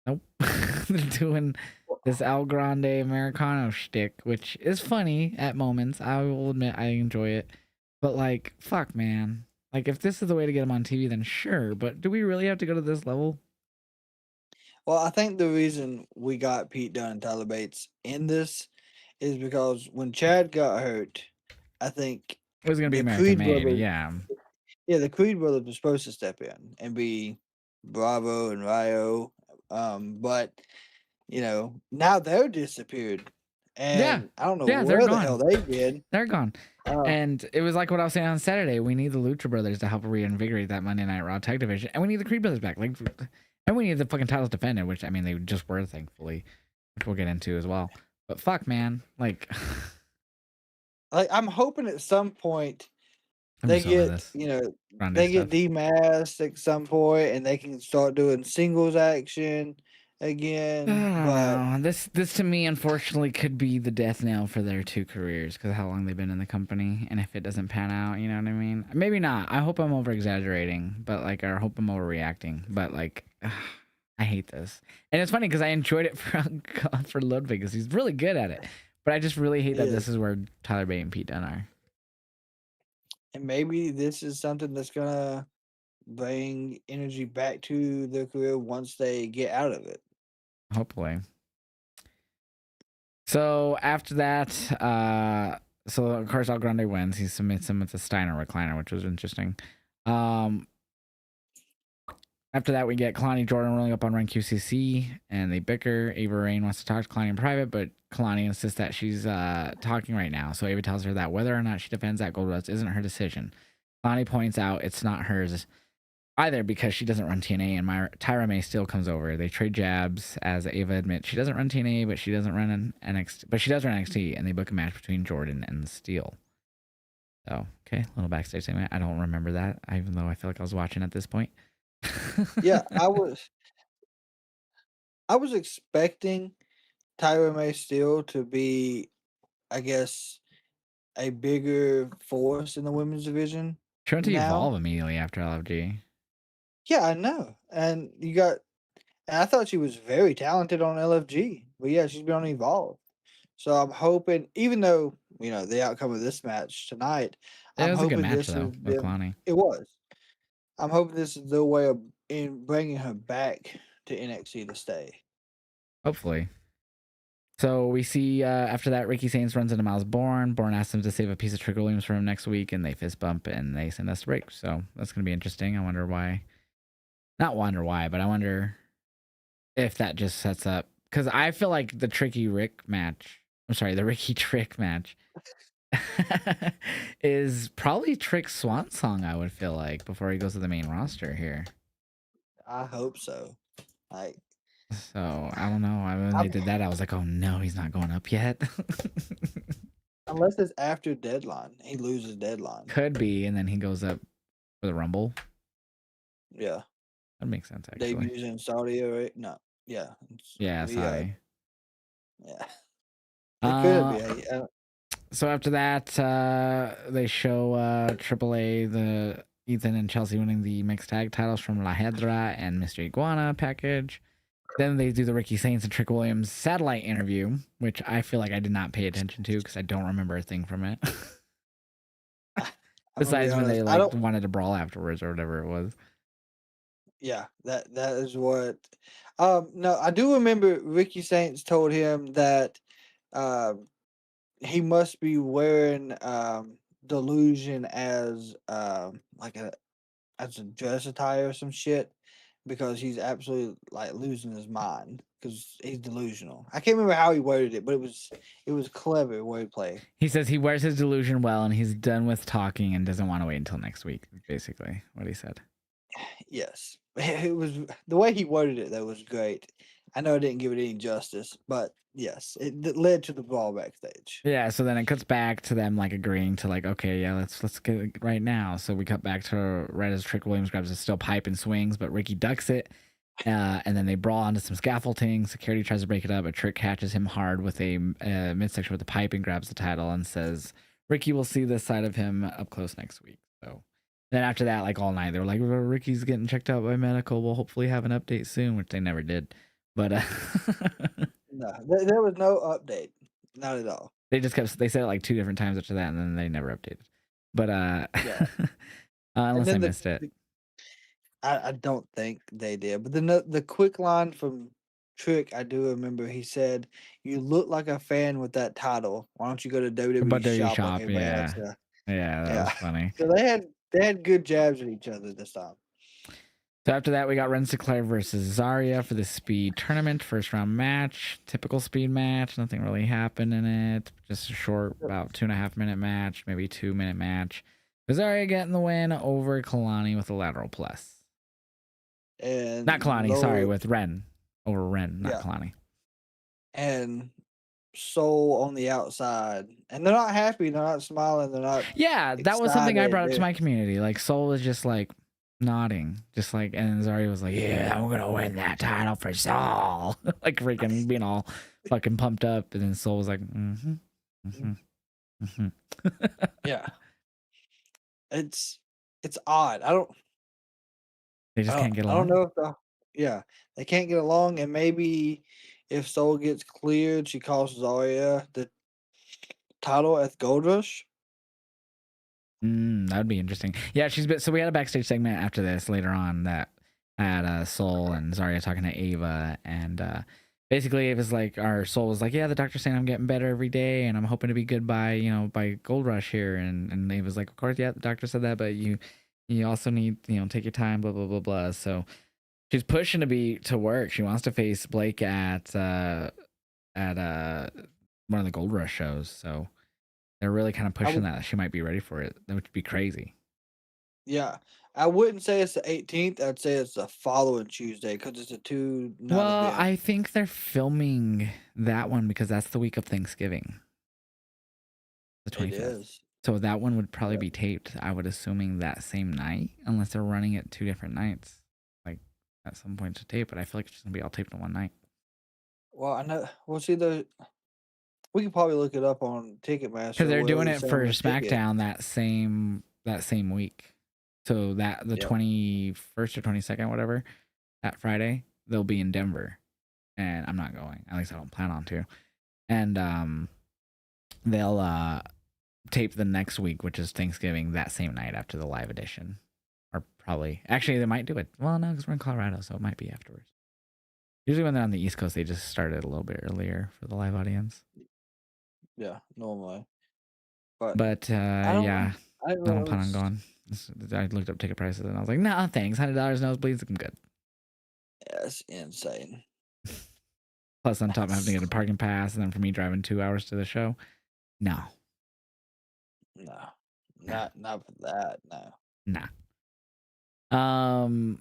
nope, they're doing this El Grande Americano shtick, which is funny at moments. I will admit I enjoy it. But like, fuck, man. Like if this is the way to get them on TV, then sure. But do we really have to go to this level? Well, I think the reason we got Pete Dunne and Tyler Bates in this is because when Chad got hurt, I think it was gonna be the American Creed made, brothers, yeah. Yeah, the Creed brothers were supposed to step in and be Bravo and Rio, but you know now they're disappeared, Yeah, and I don't know yeah, they're where the hell gone. they did. They're gone. And it was like what I was saying on Saturday. We need the Lucha Brothers to help reinvigorate that Monday Night Raw tag division, and we need the Creed Brothers back. Like, and we need the fucking titles defended, which I mean they just were, thankfully, which we'll get into as well. But fuck, man, like, like I'm hoping at some point they get they get demasked at some point, and they can start doing singles action again. I But don't know. This to me, unfortunately, could be the death knell for their two careers because of how long they've been in the company. And if it doesn't pan out, you know what I mean? Maybe not. I hope I'm over exaggerating, but like, or I hope I'm overreacting. But like, I hate this. And it's funny because I enjoyed it for Ludwig because he's really good at it. But I just really hate that this is where Tyler Bate and Pete Dunne are. And maybe this is something that's gonna bring energy back to their career once they get out of it. Hopefully. So after that, so of course El Grande wins. He submits him with a Steiner recliner, which was interesting. After that, we get Kalani Jordan rolling up on Run QCC, and they bicker. Ava Rain wants to talk to Kalani in private, but Kalani insists that she's talking right now. So Ava tells her that whether or not she defends that gold rush isn't her decision. Kalani points out it's not hers either because she doesn't run TNA, and Tyra May still comes over. They trade jabs as Ava admits she doesn't run TNA, but she doesn't run an NXT, but she does run NXT, and they book a match between Jordan and Steel. So, okay, little backstage segment. I don't remember that, even though I feel like I was watching at this point. Yeah, I was expecting Tyra May Steele to be, I guess, a bigger force in the women's division. She went to Evolve immediately after LFG. Yeah, I know. And I thought she was very talented on LFG. But yeah, she's been on Evolve. So I'm hoping, even though, the outcome of this match tonight, It was a good match, this though, with Kalani. It was. I'm hoping this is the way of in bringing her back to NXT to stay. Hopefully. So we see after that, Ricky Sainz runs into Miles Bourne. Bourne asks him to save a piece of Trick Williams for him next week, and they fist bump and they send us to break. So that's going to be interesting. I wonder why. Not wonder why, but I wonder if that just sets up. Because I feel like the the Ricky Trick match is probably Trick's swan song, I would feel like, before he goes to the main roster here. I hope so. So I don't know. When they did that, I was like, "Oh no, he's not going up yet." Unless it's after Deadline, he loses Deadline. Could be, and then he goes up for the Rumble. Yeah, that makes sense. Actually, debuts in Saudi Arabia. No, yeah, Saudi. Yeah, it could be. So after that, they show AAA the Ethan and Chelsea winning the mixed tag titles from La Hedra and Mr. Iguana package. Then they do the Ricky Sainz and Trick Williams satellite interview, which I feel like I did not pay attention to because I don't remember a thing from it. Besides when they wanted to brawl afterwards or whatever it was. Yeah, that is what. No, I do remember Ricky Sainz told him that he must be wearing Delusion as as a dress attire or some shit, because he's absolutely like losing his mind because he's delusional. I can't remember how he worded it, but it was clever wordplay. He says he wears his delusion well and he's done with talking and doesn't want to wait until next week. Basically, what he said. Yes, it was the way he worded it. That was great. I know I didn't give it any justice, but yes, it led to the brawl backstage. Yeah, so then it cuts back to them like agreeing to like, okay, yeah, let's get it right now. So we cut back to right as Trick Williams grabs a steel pipe and swings, but Ricky ducks it. And then they brawl onto some scaffolding. Security tries to break it up, but Trick catches him hard with a midsection with the pipe and grabs the title and says, Ricky will see this side of him up close next week. So then after that, like all night, they were like, well, Ricky's getting checked out by medical. We'll hopefully have an update soon, which they never did. But No, there was no update, not at all. they just kept, they said it like 2 different times after that, and then they never updated. But Yeah, unless I missed it. I don't think they did. But then the quick line from Trick, I do remember. He said, "You look like a fan with that title. Why don't you go to But WWE dirty shop like shop, everybody else?" yeah. Yeah, that was funny. So they had good jabs at each other this time. So after that, we got Ren Sinclair versus Zarya for the speed tournament. First round match. Typical speed match. Nothing really happened in it. Just a short, about 2.5 minute match, maybe 2 minute match. Zarya getting the win over Kalani with a lateral plus. And Not Kalani, sorry, with Ren. Over Ren, not Kalani. And Soul on the outside. And they're not happy. They're not smiling. They're not. Yeah, that was something I brought up to excited. my community. Like, Soul was just like nodding. Just like, and Zarya was like, yeah, I'm going to win that title for Soul. Like, freaking being all fucking pumped up. And then Soul was like, Yeah. It's odd. I don't. They just can't get along. I don't know if they can't get along, and maybe if Soul gets cleared, she costs Zarya the title at Gold Rush. That would be interesting. Yeah, so we had a backstage segment after this later on that had Soul and Zarya talking to Ava, and basically it was like our Soul was like, yeah, the doctor's saying I'm getting better every day, and I'm hoping to be good by by Gold Rush here, and Ava's like, of course, yeah, the doctor said that, but you also need take your time, blah blah blah blah. So she's pushing to work. She wants to face Blake at one of the Gold Rush shows. So they're really kind of pushing that she might be ready for it. That would be crazy. Yeah, I wouldn't say it's the 18th. I'd say it's the following Tuesday because it's a 2 night Well, event. I think they're filming that one because that's the week of Thanksgiving, the 25th. It is. So that one would probably be taped, I would assuming, that same night, unless they're running it 2 different nights, like at some point to tape. But I feel like it's just gonna be all taped in one night. Well, I know. We'll see we could probably look it up on Ticketmaster Because they're doing it say for on the ticket. SmackDown that same week. So that the 21st or 22nd, whatever, that Friday, they'll be in Denver, and I'm not going. At least I don't plan on to. And they'll tape the next week, which is Thanksgiving, that same night after the live edition, or probably actually they might do it. Well, no, because we're in Colorado, so it might be afterwards. Usually when they're on the East Coast, they just start it a little bit earlier for the live audience. Yeah, normally. But yeah, I don't plan on going. I looked up ticket prices and I was like, nah, thanks. $100 nosebleeds, I'm good. Yeah, it's insane. Plus, on top of having to get a parking pass, and then for me driving 2 hours to the show, no, not for that. No, nah.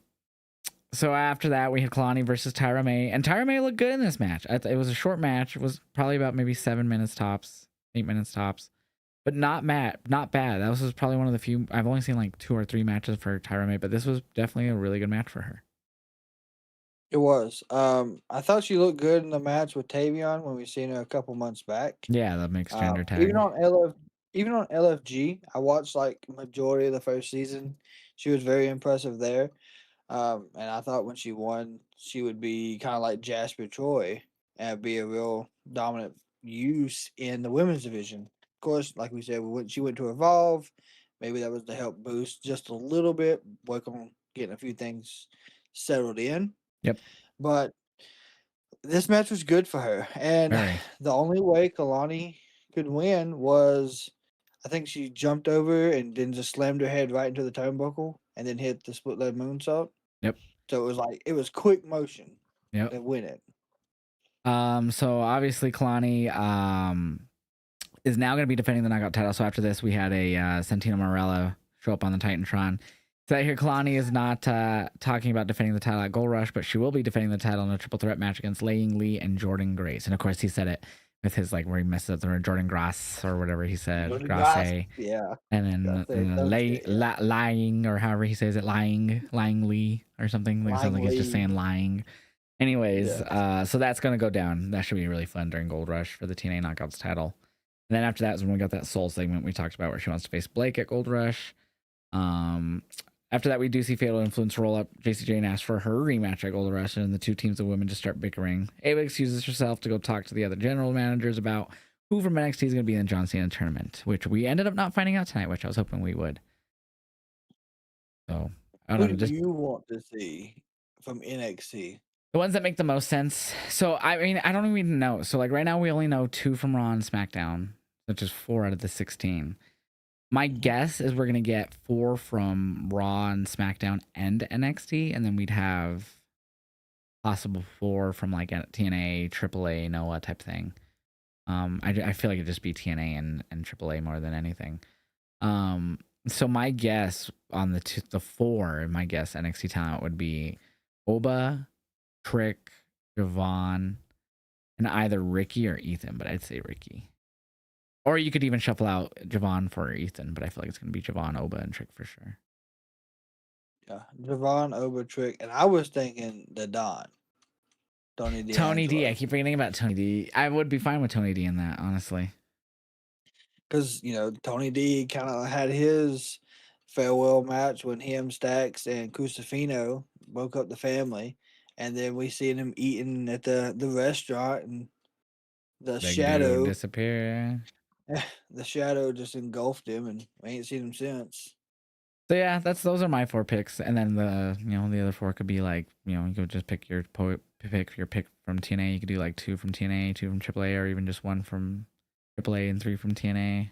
So after that, we had Kalani versus Tyra May, and Tyra May looked good in this match. It was a short match. It was probably about maybe 7 minutes tops, 8 minutes tops, but not bad. That was probably one of the few. I've only seen like 2 or 3 matches for Tyra May, but this was definitely a really good match for her. It was. I thought she looked good in the match with Tavion when we seen her a couple months back. Yeah, the mixed gender tag. Even on LFG, I watched like majority of the first season. She was very impressive there. And I thought when she won, she would be kind of like Jasper Troy and be a real dominant use in the women's division. Of course, like we said, she went to Evolve. Maybe that was to help boost just a little bit, work on getting a few things settled in. Yep. But this match was good for her. And the only way Kalani could win was, I think she jumped over and then just slammed her head right into the turnbuckle and then hit the split leg moonsault. Yep. So it was quick motion. Yep. To win it. So obviously Kalani is now going to be defending the knockout title. So after this, we had a Santino Marella show up on the Titantron. So here, Kalani is not talking about defending the title at Gold Rush, but she will be defending the title in a triple threat match against Laying Lee and Jordan Grace. And of course, he said it with his like where he messes up the Jordan Grass or whatever he said, Grasse, Yeah. and then lying or however he says it, lying Lee or something. Like it sounds like he's just saying lying. Anyways, so that's gonna go down. That should be really fun during Gold Rush for the TNA Knockouts title. And then after that is when we got that Soul segment we talked about where she wants to face Blake at Gold Rush. After that, we do see Fatal Influence roll up. JC Jane asks for her rematch at Gold Rush, and the two teams of women just start bickering. Ava excuses herself to go talk to the other general managers about who from NXT is going to be in the John Cena tournament, which we ended up not finding out tonight, which I was hoping we would. So, I don't know. Who do you want to see from NXT? The ones that make the most sense. So, I mean, I don't even know. So, like, right now, we only know 2 from Raw and SmackDown, which is 4 out of the 16. My guess is we're going to get 4 from Raw and SmackDown and NXT, and then we'd have possible 4 from like TNA, AAA, Noah type thing. I feel like it'd just be TNA and AAA more than anything. So my guess on the 4, my guess NXT talent would be Oba, Trick, Javon, and either Ricky or Ethan, but I'd say Ricky. Or you could even shuffle out Javon for Ethan, but I feel like it's going to be Javon, Oba, and Trick for sure. Yeah, Javon, Oba, Trick, and I was thinking the Don. Tony D. Tony D. I keep forgetting about Tony D. I would be fine with Tony D in that, honestly. Because, Tony D kind of had his farewell match when him, Stax, and Crucifino broke up the family. And then we seen him eating at the restaurant, and the shadow disappear. The shadow just engulfed him, and we ain't seen him since. So yeah, those are my 4 picks, and then the other 4 could be like you could just pick your pick from TNA. You could do like 2 from TNA, 2 from AAA, or even just 1 from AAA and 3 from TNA.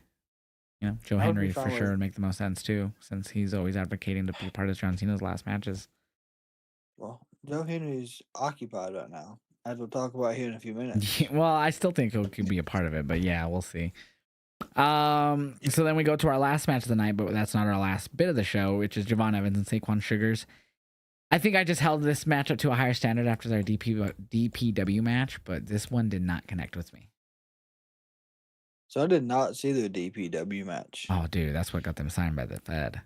Joe Henry for sure would make the most sense too, since he's always advocating to be part of John Cena's last matches. Well, Joe Henry's occupied right now, as we'll talk about here in a few minutes. Well, I still think he could be a part of it, but yeah, we'll see. So then we go to our last match of the night, but that's not our last bit of the show, which is Javon Evans and Saquon Sugars. I think I just held this match up to a higher standard after their DPW match, but this one did not connect with me. So I did not see the DPW match. Oh, dude, that's what got them signed by the Fed.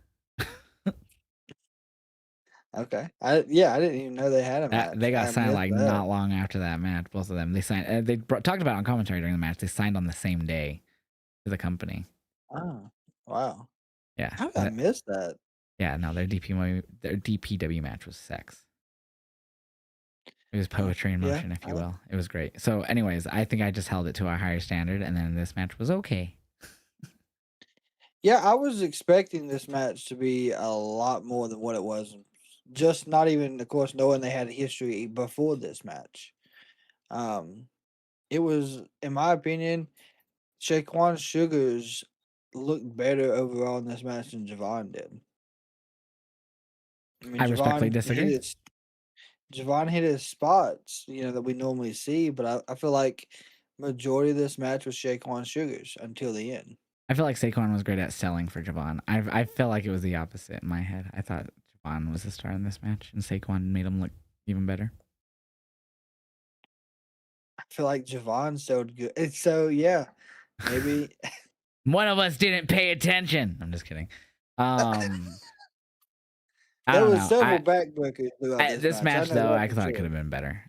Okay. I didn't even know they had a match. They got signed like not long after that match. Both of them. They signed. They talked about it on commentary during the match. They signed on the same day to the company. Oh, wow. Yeah. How did I miss that? Yeah, no, their DPW match was sex. It was poetry in motion, if you will. It was great. So, anyways, I think I just held it to a higher standard, and then this match was okay. Yeah, I was expecting this match to be a lot more than what it was. Just not even, of course, knowing they had a history before this match. It was, in my opinion, Shaquan Sugars looked better overall in this match than Javon did. I respectfully disagree. Javon hit his spots, that we normally see, but I feel like majority of this match was Shaquan Sugars until the end. I feel like Saquon was great at selling for Javon. I felt like it was the opposite in my head. I thought Javon was the star in this match, and Saquon made him look even better. I feel like Javon sold good. And so, yeah, maybe. One of us didn't pay attention. I'm just kidding. There was several backbreakers throughout this match, though, I thought it could have been better.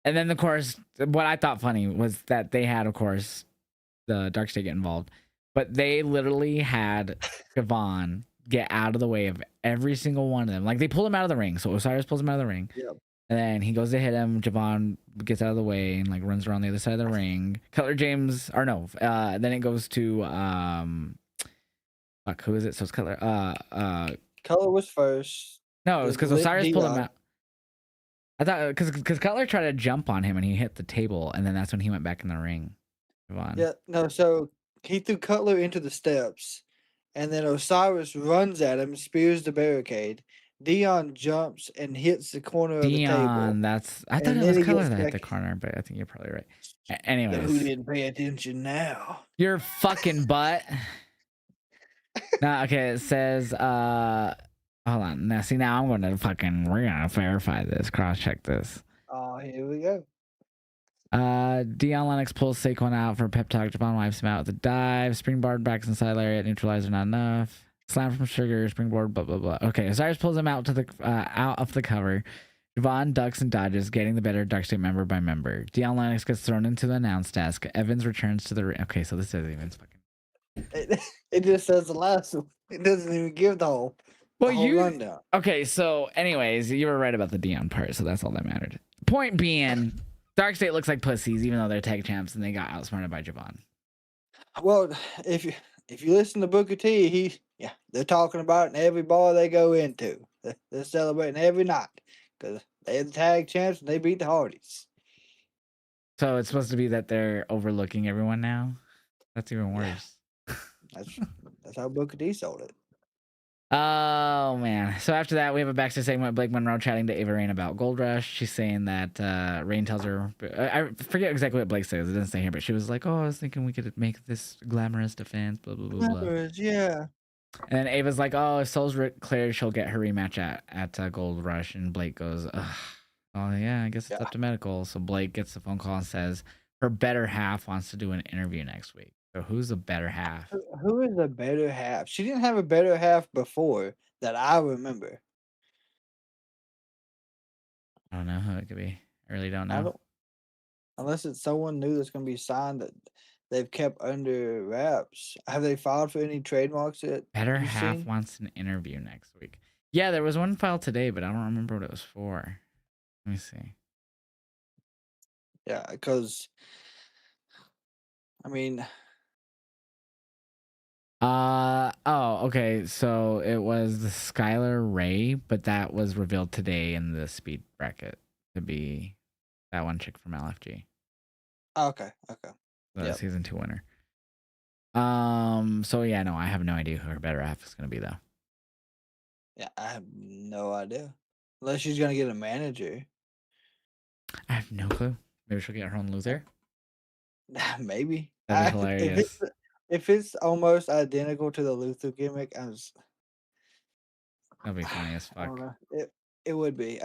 And then, of course, what I thought funny was that they had, of course, the Dark State get involved. But they literally had Javon get out of the way of every single one of them. Like, they pulled him out of the ring. So Osiris pulls him out of the ring. Yep. And then he goes to hit him. Javon gets out of the way and, like, runs around the other side of the ring. Cutler James, or no. Then it goes to, who is it? So it's Cutler. Cutler was first. No, it was because Osiris pulled him out. I thought, because Cutler tried to jump on him and he hit the table. And then that's when he went back in the ring. Javon. Yeah, no, so he threw Cutler into the steps, and then Osiris runs at him, spears the barricade. Dion jumps and hits the corner of the table. I thought it was Cutler that hit the corner, but I think you're probably right. Anyways. Who didn't pay attention now? Your fucking butt. Okay, it says Hold on. Now, see, now I'm going to we're going to verify this, cross check this. Oh, here we go. Dion Lennox pulls Saquon out for a pep talk. Javon wipes him out with a dive. Springboard backs inside lariat. Neutralizer not enough. Slam from Sugar. Springboard. Blah blah blah. Okay, Osiris pulls him out to the out of the cover. Javon ducks and dodges, getting the better Dark State member by member. Dion Lennox gets thrown into the announce desk. Evans returns to the ring. Okay, so this is Evans fucking. It just says the last one. It doesn't even give the whole rundown. Okay, so anyways, you were right about the Dion part, so that's all that mattered. Point being, Dark State looks like pussies, even though they're tag champs and they got outsmarted by Javon. Well, if you listen to Booker T, they're talking about it in every bar they go into. They're celebrating every night because they're the tag champs and they beat the Hardys. So it's supposed to be that they're overlooking everyone now. That's even worse. Yeah. That's how Booker T sold it. Oh man! So after that, we have a backstage segment with Blake Monroe chatting to Ava Rain about Gold Rush. She's saying that Rain tells her, I forget exactly what Blake says. It doesn't say here, but she was like, "Oh, I was thinking we could make this glamorous defense." Blah blah blah blah. Yeah. And then Ava's like, "Oh, if Soul's cleared, she'll get her rematch at Gold Rush." And Blake goes, "Oh yeah, I guess it's up to medical." So Blake gets the phone call and says her better half wants to do an interview next week. So who's the better half? Who is the better half? She didn't have a better half before that I remember. I don't know who it could be. I really don't know. Unless it's someone new that's going to be signed that they've kept under wraps. Have they filed for any trademarks yet? Better half wants an interview next week. Yeah, there was one filed today, but I don't remember what it was for. Let me see. Yeah, because I mean, okay. So it was the Skylar Ray, but that was revealed today in the speed bracket to be that one chick from LFG. Okay. The season 2 winner. So yeah, no, I have no idea who her better half is gonna be though. Yeah, I have no idea. Unless she's gonna get a manager. I have no clue. Maybe she'll get her own loser. Maybe. That'd be hilarious. If it's almost identical to the Luther gimmick, that'd be funny as fuck. It would be.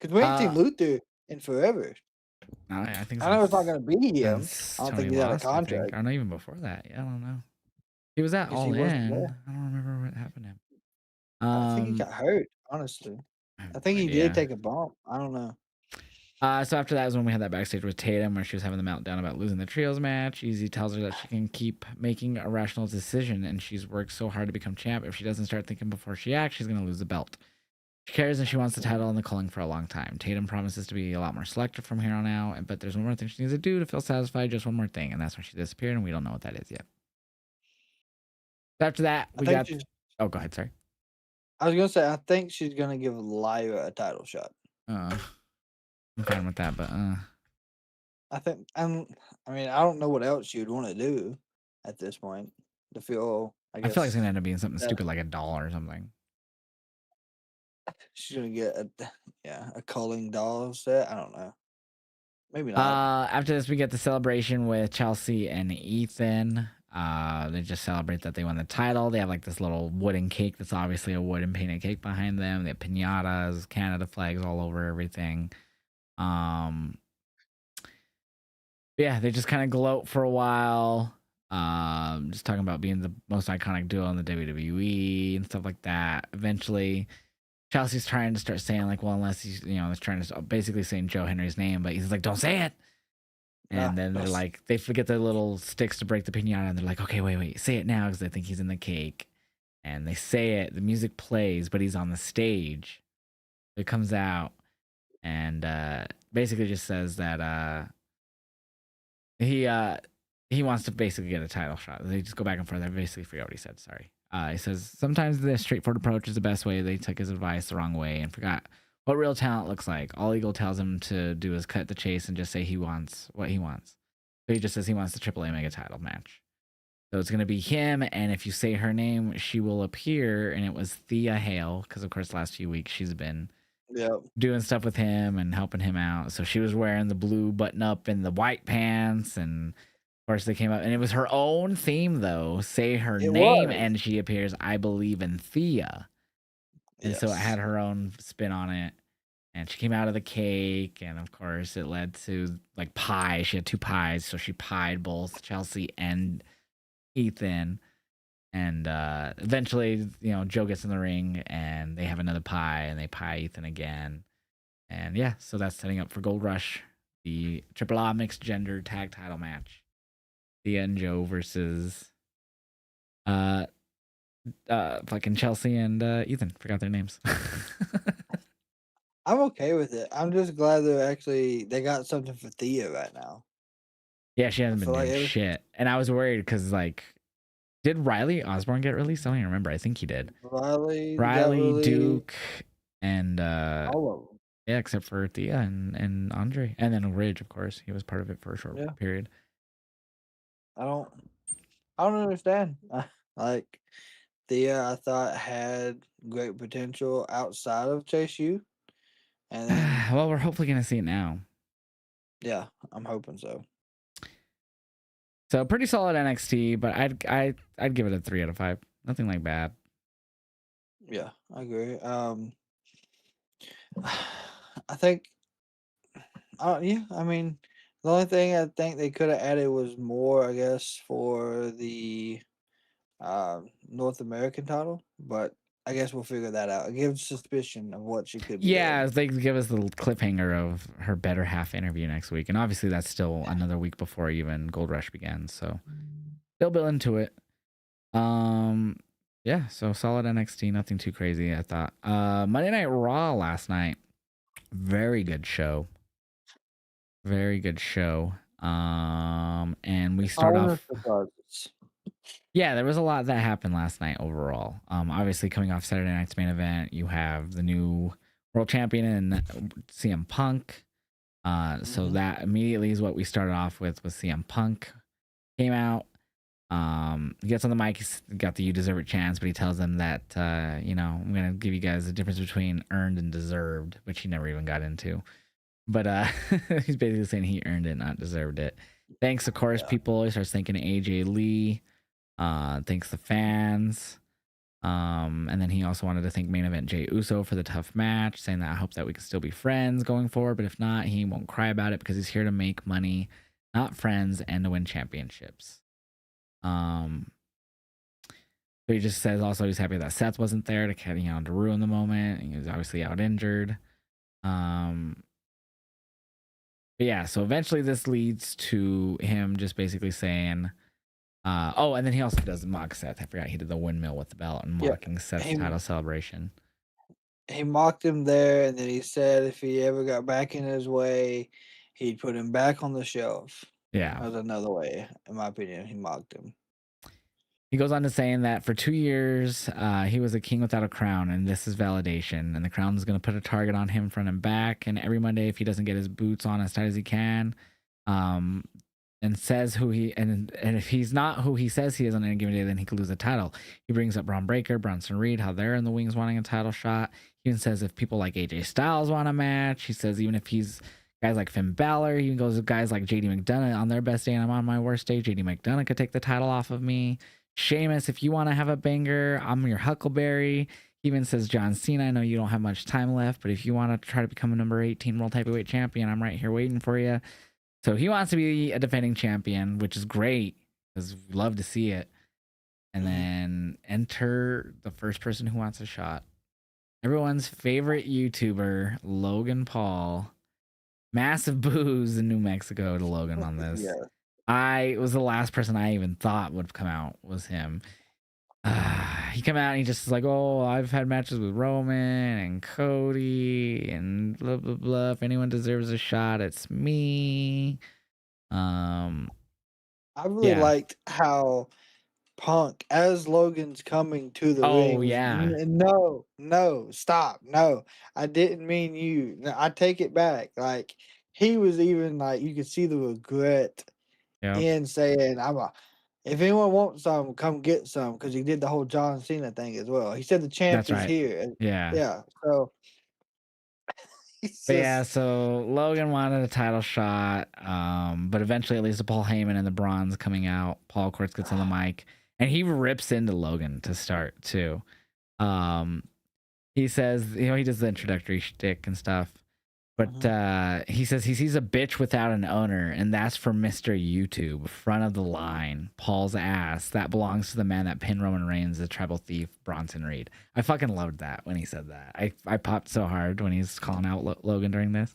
Because we ain't seen Luther in forever. I think I know it's not gonna be him. I don't think he's out of contract. I don't know, even before that. Yeah, I don't know. He was at All In. I don't remember what happened to him. I think he got hurt, honestly. I think he did take a bump. I don't know. So after that is when we had that backstage with Tatum where she was having the meltdown about losing the trios match. Easy tells her that she can keep making a rational decision and she's worked so hard to become champ. If she doesn't start thinking before she acts, she's going to lose the belt. She cares and she wants the title and the calling for a long time. Tatum promises to be a lot more selective from here on out, but there's one more thing she needs to do to feel satisfied. Just one more thing, and that's when she disappeared, and we don't know what that is yet. After that, we got... Oh, go ahead, sorry. I was going to say, I think she's going to give Lyra a title shot. I'm fine with that, but... I think... I mean, I don't know what else you'd want to do at this point to feel... I feel like it's going to end up being something stupid like a doll or something. She's gonna get a culling doll set. I don't know. Maybe not. After this, we get the celebration with Chelsea and Ethan. They just celebrate that they won the title. They have like this little wooden cake that's obviously a wooden painted cake behind them. They have pinatas, Canada flags all over everything. Yeah, they just kind of gloat for a while. Just talking about being the most iconic duo in the WWE and stuff like that. Eventually, Chelsea's trying to start saying like, well, unless he's, he's trying to basically saying Joe Henry's name, but he's like, don't say it. And then they're like, they forget their little sticks to break the pinata, and they're like, okay, wait, say it now because they think he's in the cake. And they say it, the music plays, but he's on the stage. It comes out and basically just says that he wants to basically get a title shot. They just go back and forth. I basically forgot what he said. Sorry. He says, sometimes the straightforward approach is the best way. They took his advice the wrong way and forgot what real talent looks like. All Eagle tells him to do is cut the chase and just say he wants what he wants. So he just says he wants the AAA Mega title match. So it's going to be him, and if you say her name, she will appear, and it was Thea Hale, because of course the last few weeks she's been doing stuff with him and helping him out. So she was wearing the blue button-up and the white pants, and of course they came up, and it was her own theme, though. Say her name, and she appears, I believe in Thea. and so it Yes. had her own spin on it. And she came out of the cake, and of course, it led to like pie. She had 2 pies, so she pied both Chelsea and Ethan. And eventually, Joe gets in the ring, and they have another pie, and they pie Ethan again. And yeah, so that's setting up for Gold Rush, the Triple A mixed gender tag title match. Thea and Joe versus uh fucking Chelsea and Ethan. Forgot their names. I'm okay with it. I'm just glad they got something for Thea right now. Yeah, she I hasn't been feel like doing every shit. And I was worried because, like, did Riley Osborne get released? I don't even remember. I think he did. Riley got Riley, really Duke, and all of them. yeah, except for Thea and Andre. And then Ridge, of course. He was part of it for a short Yeah, period. I don't I don't understand. Like Thea, I thought had great potential outside of Chase U, and then Well, we're hopefully gonna see it now. yeah, I'm hoping so. So pretty solid NXT, but I'd give it a 3 out of 5. Nothing like bad. Yeah, I agree. I think, yeah, I mean, the only thing I think they could have added was more, I guess, for the North American title, but I guess we'll figure that out. It gives suspicion of what she could be Yeah, doing. they give us the cliffhanger of her better half interview next week, and obviously that's still another week before even Gold Rush begins. So they'll build into it. Um, yeah, so solid NXT, nothing too crazy. I thought. Monday Night Raw last night, very good show, very good show. And we start All the off. surprises. Yeah, there was a lot that happened last night overall. Obviously coming off Saturday night's main event, you have the new world champion and CM Punk. So Mhm. that immediately is what we started off with CM Punk came out. He gets on the mic, he's got the "You Deserve It" chance, but he tells them that I'm gonna give you guys the difference between earned and deserved, which he never even got into. But he's basically saying he earned it, not deserved it. Thanks, of course, Yeah. people. He starts thanking AJ Lee. Thanks the fans. And then he also wanted to thank main event Jey Uso for the tough match, saying that I hope that we can still be friends going forward, but if not, he won't cry about it because he's here to make money, not friends, and to win championships. Um, but he just says also he's happy that Seth wasn't there to ruin the moment. He was obviously out injured. But yeah, so eventually this leads to him just basically saying, and then he also does mock Seth. I forgot he did the windmill with the belt and Yeah. mocking Seth's He title celebration. he mocked him there, and then he said if he ever got back in his way, he'd put him back on the shelf. Yeah. That was another way, in my opinion. He mocked him. He goes on to saying that for 2 years, he was a king without a crown, and this is validation. And the crown is going to put a target on him front and back. And every Monday, if he doesn't get his boots on as tight as he can, um, and says and if he's not who he says he is on any given day, then he could lose the title. He brings up Braun Breaker, Bronson Reed, how they're in the wings wanting a title shot. He even says if people like AJ Styles want a match, he says even if he's guys like Finn Balor, he even goes with guys like JD McDonough on their best day and I'm on my worst day. JD McDonough could take the title off of me. Sheamus, if you want to have a banger, I'm your Huckleberry. He even says John Cena, I know you don't have much time left, but if you want to try to become a number 18 world heavyweight champion, I'm right here waiting for you. So he wants to be a defending champion, which is great because we love to see it. And then enter the first person who wants a shot. Everyone's favorite YouTuber, Logan Paul. Massive boos in New Mexico to Logan on this. Yeah. I was the last person I even thought would come out was him. He came out and he just was like, oh, I've had matches with Roman and Cody and blah blah blah. If anyone deserves a shot, it's me. I really Yeah. liked how Punk, as Logan's coming to the Oh ring, was yeah. no, no, stop, no, I didn't mean you. No, I take it back. Like he was even like you could see the regret Yep. in saying, if anyone wants some, come get some," because he did the whole John Cena thing as well. He said the champ That's is right. here. And Yeah. yeah, so it's But yeah, just so Logan wanted a title shot, but eventually it leads to Paul Heyman and the Bronze coming out. Paul, of course, gets on the mic, and he rips into Logan to start too. Um, he says, he does the introductory shtick and stuff. But he says he sees a bitch without an owner, and that's for Mr. YouTube, front of the line, Paul's ass. That belongs to the man that pinned Roman Reigns, the tribal thief, Bronson Reed. I fucking loved that when he said that. I popped so hard when he's calling out Logan during this.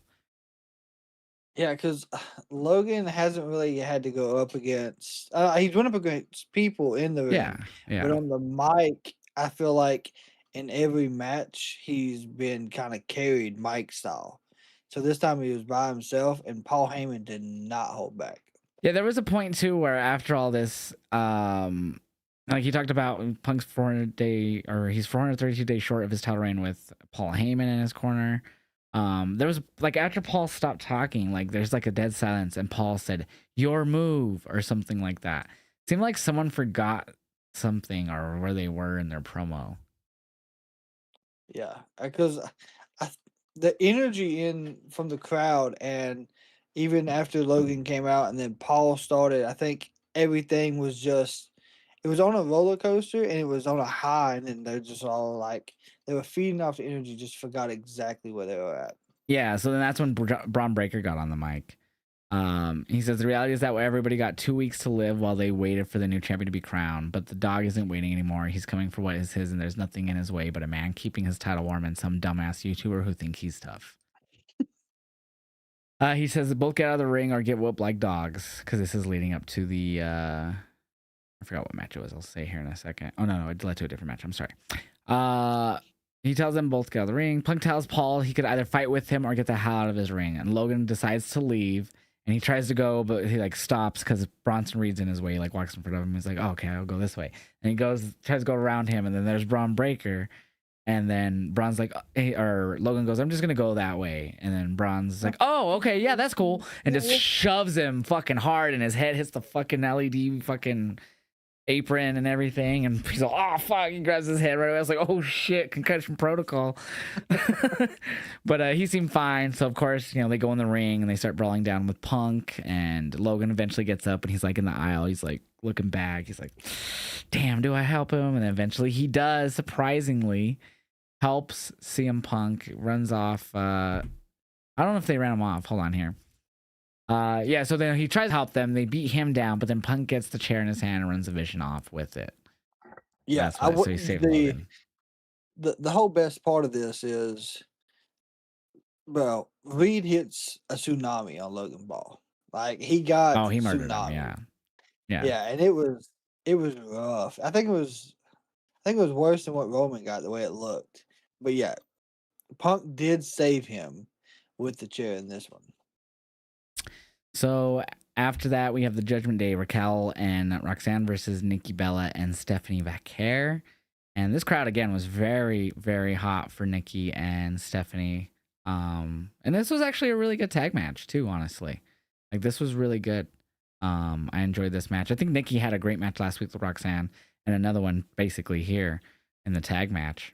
Yeah, because Logan hasn't really had to go up against. He's went up against people in the ring, but on the mic, I feel like in every match he's been kind of carried mic style. So this time he was by himself, and Paul Heyman did not hold back. Yeah, there was a point too where after all this, like he talked about Punk's 400-day, or he's 432 days short of his title reign with Paul Heyman in his corner. There was like after Paul stopped talking, like there's like a dead silence, and Paul said "your move" or something like that. Seemed like someone forgot something or where they were in their promo. Yeah, because the energy in from the crowd, and even after Logan came out and then Paul started, I think everything was just it was on a roller coaster and it was on a high, and then they're just all like they were feeding off the energy, just forgot exactly where they were at. Yeah, so then that's when Braun Breaker got on the mic. He says the reality is that everybody got 2 weeks to live while they waited for the new champion to be crowned, but the dog isn't waiting anymore. He's coming for what is his, and there's nothing in his way but a man keeping his title warm and some dumbass YouTuber who think he's tough. He says both get out of the ring or get whooped like dogs, because this is leading up to the I forgot what match it was. I'll say here in a second. Oh no, it led to a different match. I'm sorry. He tells them both to get out of the ring. Punk tells Paul he could either fight with him or get the hell out of his ring. And Logan decides to leave. And he tries to go, but he like stops because Bronson Reed's in his way. He like walks in front of him. He's like, oh, okay, I'll go this way. And he tries to go around him. And then there's Braun Breaker. And then Braun's like, hey, or Logan goes, I'm just going to go that way. And then Braun's like, oh, okay, yeah, that's cool. And just shoves him fucking hard. And his head hits the fucking LED fucking apron and everything, and he's like, oh fuck, he grabs his head right away. I was like, oh shit, concussion protocol. But he seemed fine, so of course, they go in the ring and they start brawling down with Punk, and Logan eventually gets up and he's like in the aisle, he's like looking back, he's like, damn, do I help him? And then eventually he does, surprisingly helps CM Punk, runs off. I don't know if they ran him off, hold on here. Yeah, so then he tries to help them. They beat him down, but then Punk gets the chair in his hand and runs the Vision off with it. Yeah, so he saved Logan. The whole best part of this is, well, Reed hits a tsunami on Logan Paul. Like he got he murdered tsunami. him. Yeah, yeah, and it was rough. I think it was worse than what Roman got the way it looked. But yeah, Punk did save him with the chair in this one. So after that, we have the Judgment Day, Raquel and Roxanne versus Nikki Bella and Stephanie Vaquer. And this crowd, again, was very, very hot for Nikki and Stephanie. And this was actually a really good tag match, too, honestly. Like, this was really good. I enjoyed this match. I think Nikki had a great match last week with Roxanne and another one basically here in the tag match.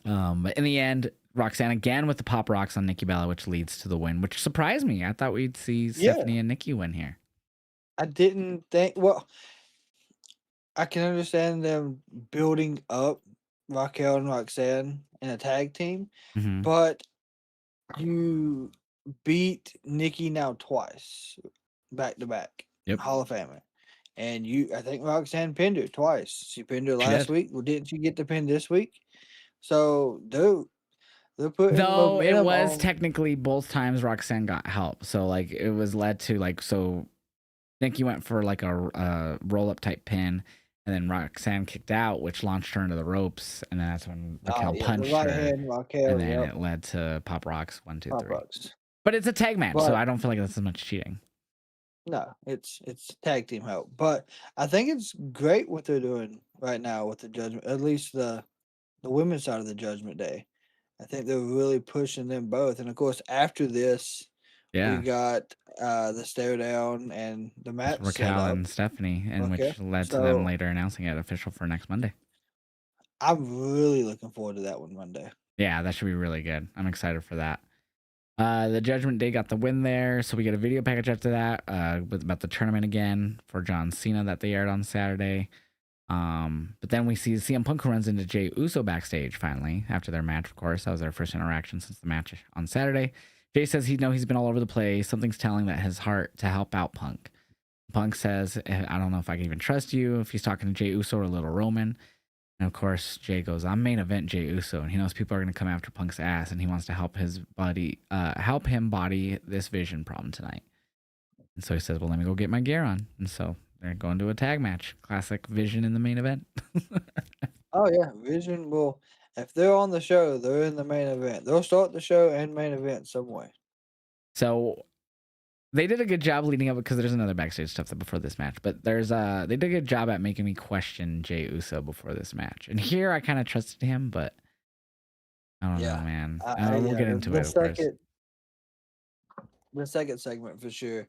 But in the end, Roxanne again with the pop rocks on Nikki Bella, which leads to the win, which surprised me. I thought we'd see Stephanie and Nikki win here. I didn't think. Well, I can understand them building up Raquel and Roxanne in a tag team, but you beat Nikki now twice, back to back, Hall of Famer, and I think Roxanne pinned her twice. She pinned her last week. Well, didn't she get the pin this week? So, they're putting though it was technically both times Roxanne got help, so like it was led to like, so Nikki went for like a roll up type pin, and then Roxanne kicked out, which launched her into the ropes, and then that's when Raquel punched her, and then it led to Pop Rocks 1, 2, 3. But it's a tag match, so I don't feel like that's as much cheating. No, it's tag team help, but I think it's great what they're doing right now with the Judgment, at least the women's side of the Judgment Day. I think they're really pushing them both, and of course after this, we got the stare down and the match Raquel and Stephanie, and which led to them later announcing it official for next Monday. I'm really looking forward to that one Monday. Yeah, that should be really good. I'm excited for that. The Judgment Day got the win there, so we get a video package after that about the tournament again for John Cena that they aired on Saturday. But then we see CM Punk runs into Jey Uso backstage finally after their match, of course. That was their first interaction since the match on Saturday. Jey says he's been all over the place. Something's telling that his heart to help out Punk. Punk says, I don't know if I can even trust you, if he's talking to Jey Uso or Little Roman. And of course, Jey goes, I'm main event Jey Uso, and he knows people are going to come after Punk's ass, and he wants to help him body this vision problem tonight. And so he says, well, let me go get my gear on. And so they're going to a tag match. Classic Vision in the main event. Oh yeah, Vision will. If they're on the show, they're in the main event. They'll start the show and main event some way. So they did a good job leading up, because there's another backstage stuff before this match, but they did a good job at making me question Jey Uso before this match. And here I kind of trusted him, but I don't know, man. We'll get into it, of course. The second segment for sure.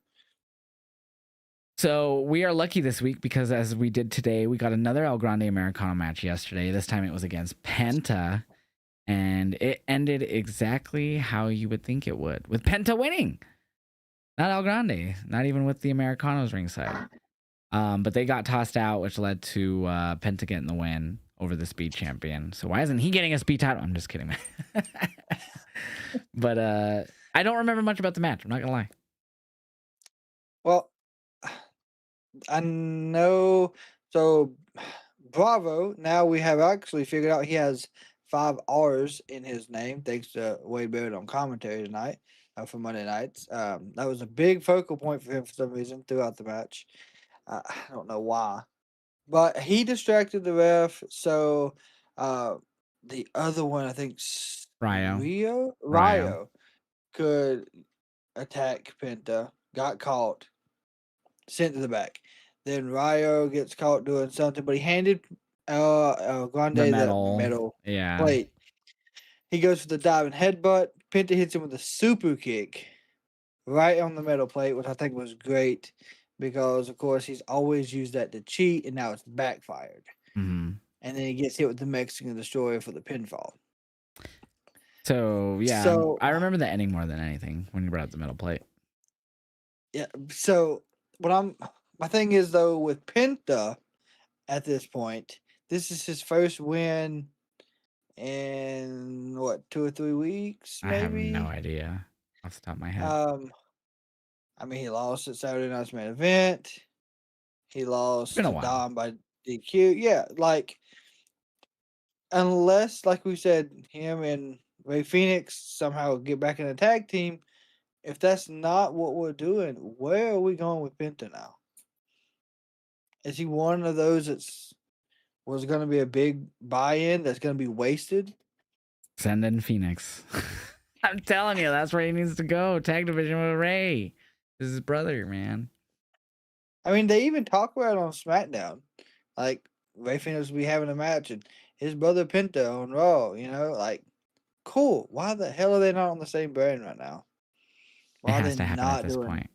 So we are lucky this week because, as we did today, we got another El Grande Americano match yesterday. This time it was against Penta, and it ended exactly how you would think it would, with Penta winning. Not El Grande, not even with the Americanos ringside. But they got tossed out, which led to Penta getting the win over the Speed Champion. So why isn't he getting a Speed title? I'm just kidding, man. But I don't remember much about the match. I'm not gonna lie. Well, I know. So, Bravo. Now we have actually figured out he has 5 R's in his name, thanks to Wade Barrett on commentary tonight for Monday nights. That was a big focal point for him for some reason throughout the match. I don't know why, but he distracted the ref. So, the other one, I think, Ryo could attack Penta, got caught, sent to the back. Then Ryo gets caught doing something, but he handed Grande the metal plate. He goes for the diving headbutt. Penta hits him with a super kick right on the metal plate, which I think was great because, of course, he's always used that to cheat, and now it's backfired. Mm-hmm. And then he gets hit with the Mexican Destroyer for the pinfall. So, yeah, I remember the ending more than anything when you brought up the metal plate. Yeah, so my thing is, though, with Penta at this point, this is his first win in, 2 or 3 weeks, maybe? I have no idea off the top of my head. I mean, he lost at Saturday Night's main event. He lost to Dom by DQ. Yeah, like, unless, like we said, him and Ray Phoenix somehow get back in a tag team, if that's not what we're doing, where are we going with Penta now? Is he one of those was going to be a big buy-in that's going to be wasted? Send in Phoenix. I'm telling you, that's where he needs to go. Tag division with Ray. This is his brother, man. I mean, they even talk about it on SmackDown. Like, Ray Phoenix will be having a match, and his brother Penta on Raw, like, cool. Why the hell are they not on the same brand right now? Why it has to happen at this point.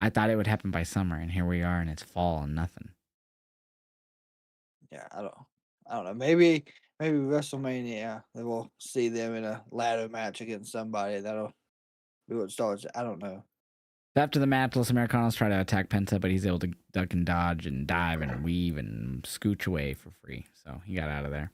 I thought it would happen by summer, and here we are, and it's fall and nothing. Yeah, I don't know. Maybe WrestleMania, they will see them in a ladder match against somebody. That'll be what starts. I don't know. After the match, Los Americanos try to attack Penta, but he's able to duck and dodge and dive and weave and scooch away for free. So he got out of there.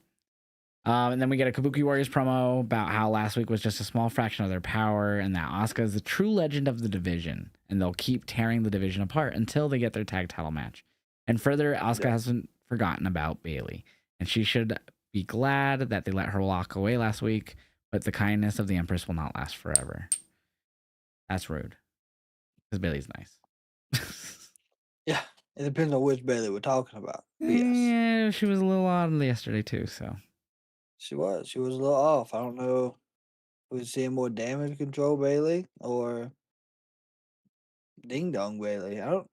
And then we get a Kabuki Warriors promo about how last week was just a small fraction of their power and that Asuka is the true legend of the division. And they'll keep tearing the division apart until they get their tag title match. And further, Asuka hasn't forgotten about Bayley. And she should be glad that they let her walk away last week. But the kindness of the Empress will not last forever. That's rude. Because Bayley's nice. Yeah, it depends on which Bayley we're talking about. Yeah, she was a little odd yesterday too, so. She was a little off. I don't know if we're seeing more damage control Bayley or Ding Dong Bayley. I don't.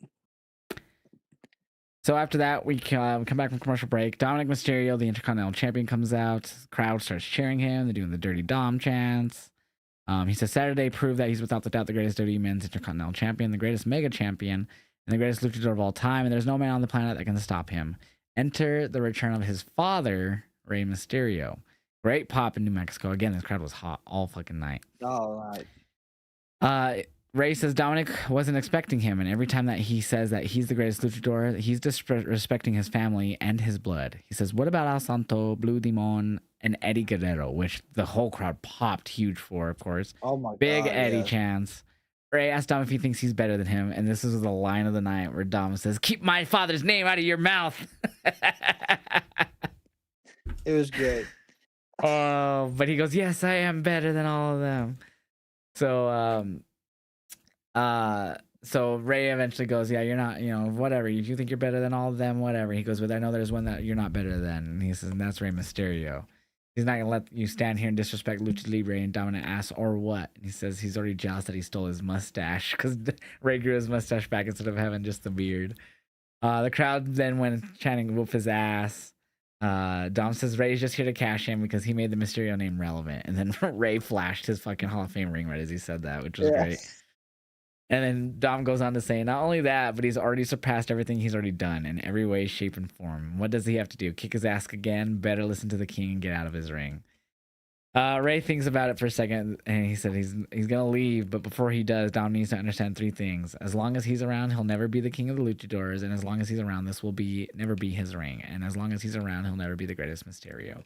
So after that, we come back from commercial break. Dominic Mysterio, the Intercontinental Champion, comes out. Crowd starts cheering him. They're doing the Dirty Dom chants. He says Saturday proved that he's without the doubt the greatest WWE Men's Intercontinental Champion, the greatest Mega Champion, and the greatest luchador of all time, and there's no man on the planet that can stop him. Enter the return of his father, Rey Mysterio. Great pop in New Mexico. Again, this crowd was hot all fucking night. All night. Ray says Dominic wasn't expecting him, and every time that he says that he's the greatest luchador, he's disrespecting his family and his blood. He says, "What about Al Santo, Blue Demon, and Eddie Guerrero?" Which the whole crowd popped huge for, of course. Oh my Big God, Eddie yes. chants. Ray asks Dom if he thinks he's better than him, and this is the line of the night where Dom says, "Keep my father's name out of your mouth." It was great. Oh, but he goes, "Yes, I am better than all of them." So, so Ray eventually goes, "Yeah, you're not, whatever. You think you're better than all of them, whatever." He goes, "But I know there's one that you're not better than." And he says, "And that's Rey Mysterio. He's not gonna let you stand here and disrespect Lucha Libre." And Dominic asks, "Or what?" And he says he's already jealous that he stole his mustache because Ray grew his mustache back instead of having just the beard. The crowd then went chanting, "Whoop his ass." Dom says Ray's just here to cash in because he made the Mysterio name relevant. And then Ray flashed his fucking Hall of Fame ring right as he said that, which was great. And then Dom goes on to say, not only that, but he's already surpassed everything he's already done in every way, shape, and form. What does he have to do? Kick his ass again? Better listen to the king and get out of his ring. Ray thinks about it for a second, and he said he's going to leave, but before he does, Dom needs to understand 3 things. As long as he's around, he'll never be the king of the luchadors, and as long as he's around, this will never be his ring. And as long as he's around, he'll never be the greatest Mysterio.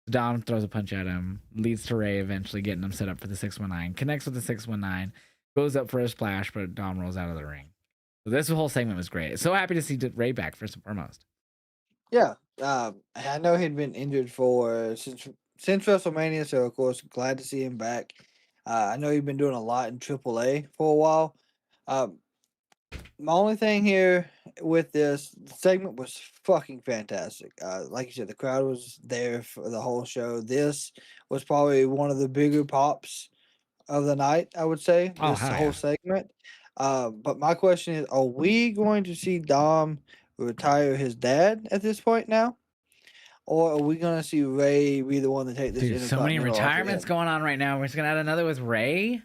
Dom throws a punch at him, leads to Ray eventually getting him set up for the 619, connects with the 619, goes up for a splash, but Dom rolls out of the ring. So this whole segment was great. So happy to see Ray back, first and foremost. Yeah, I know he'd been injured since WrestleMania, so of course glad to see him back. I know he'd been doing a lot in AAA for a while. My only thing here with this segment was fucking fantastic. Like you said, the crowd was there for the whole show. This was probably one of the bigger pops of the night, I would say. Oh, This hell whole yeah. segment. But my question is, are we going to see Dom retire his dad at this point now? Or are we going to see Ray be the one to take this Dude, so many Intercontinental off of retirements him? going on right now. We're just going to add another with Ray?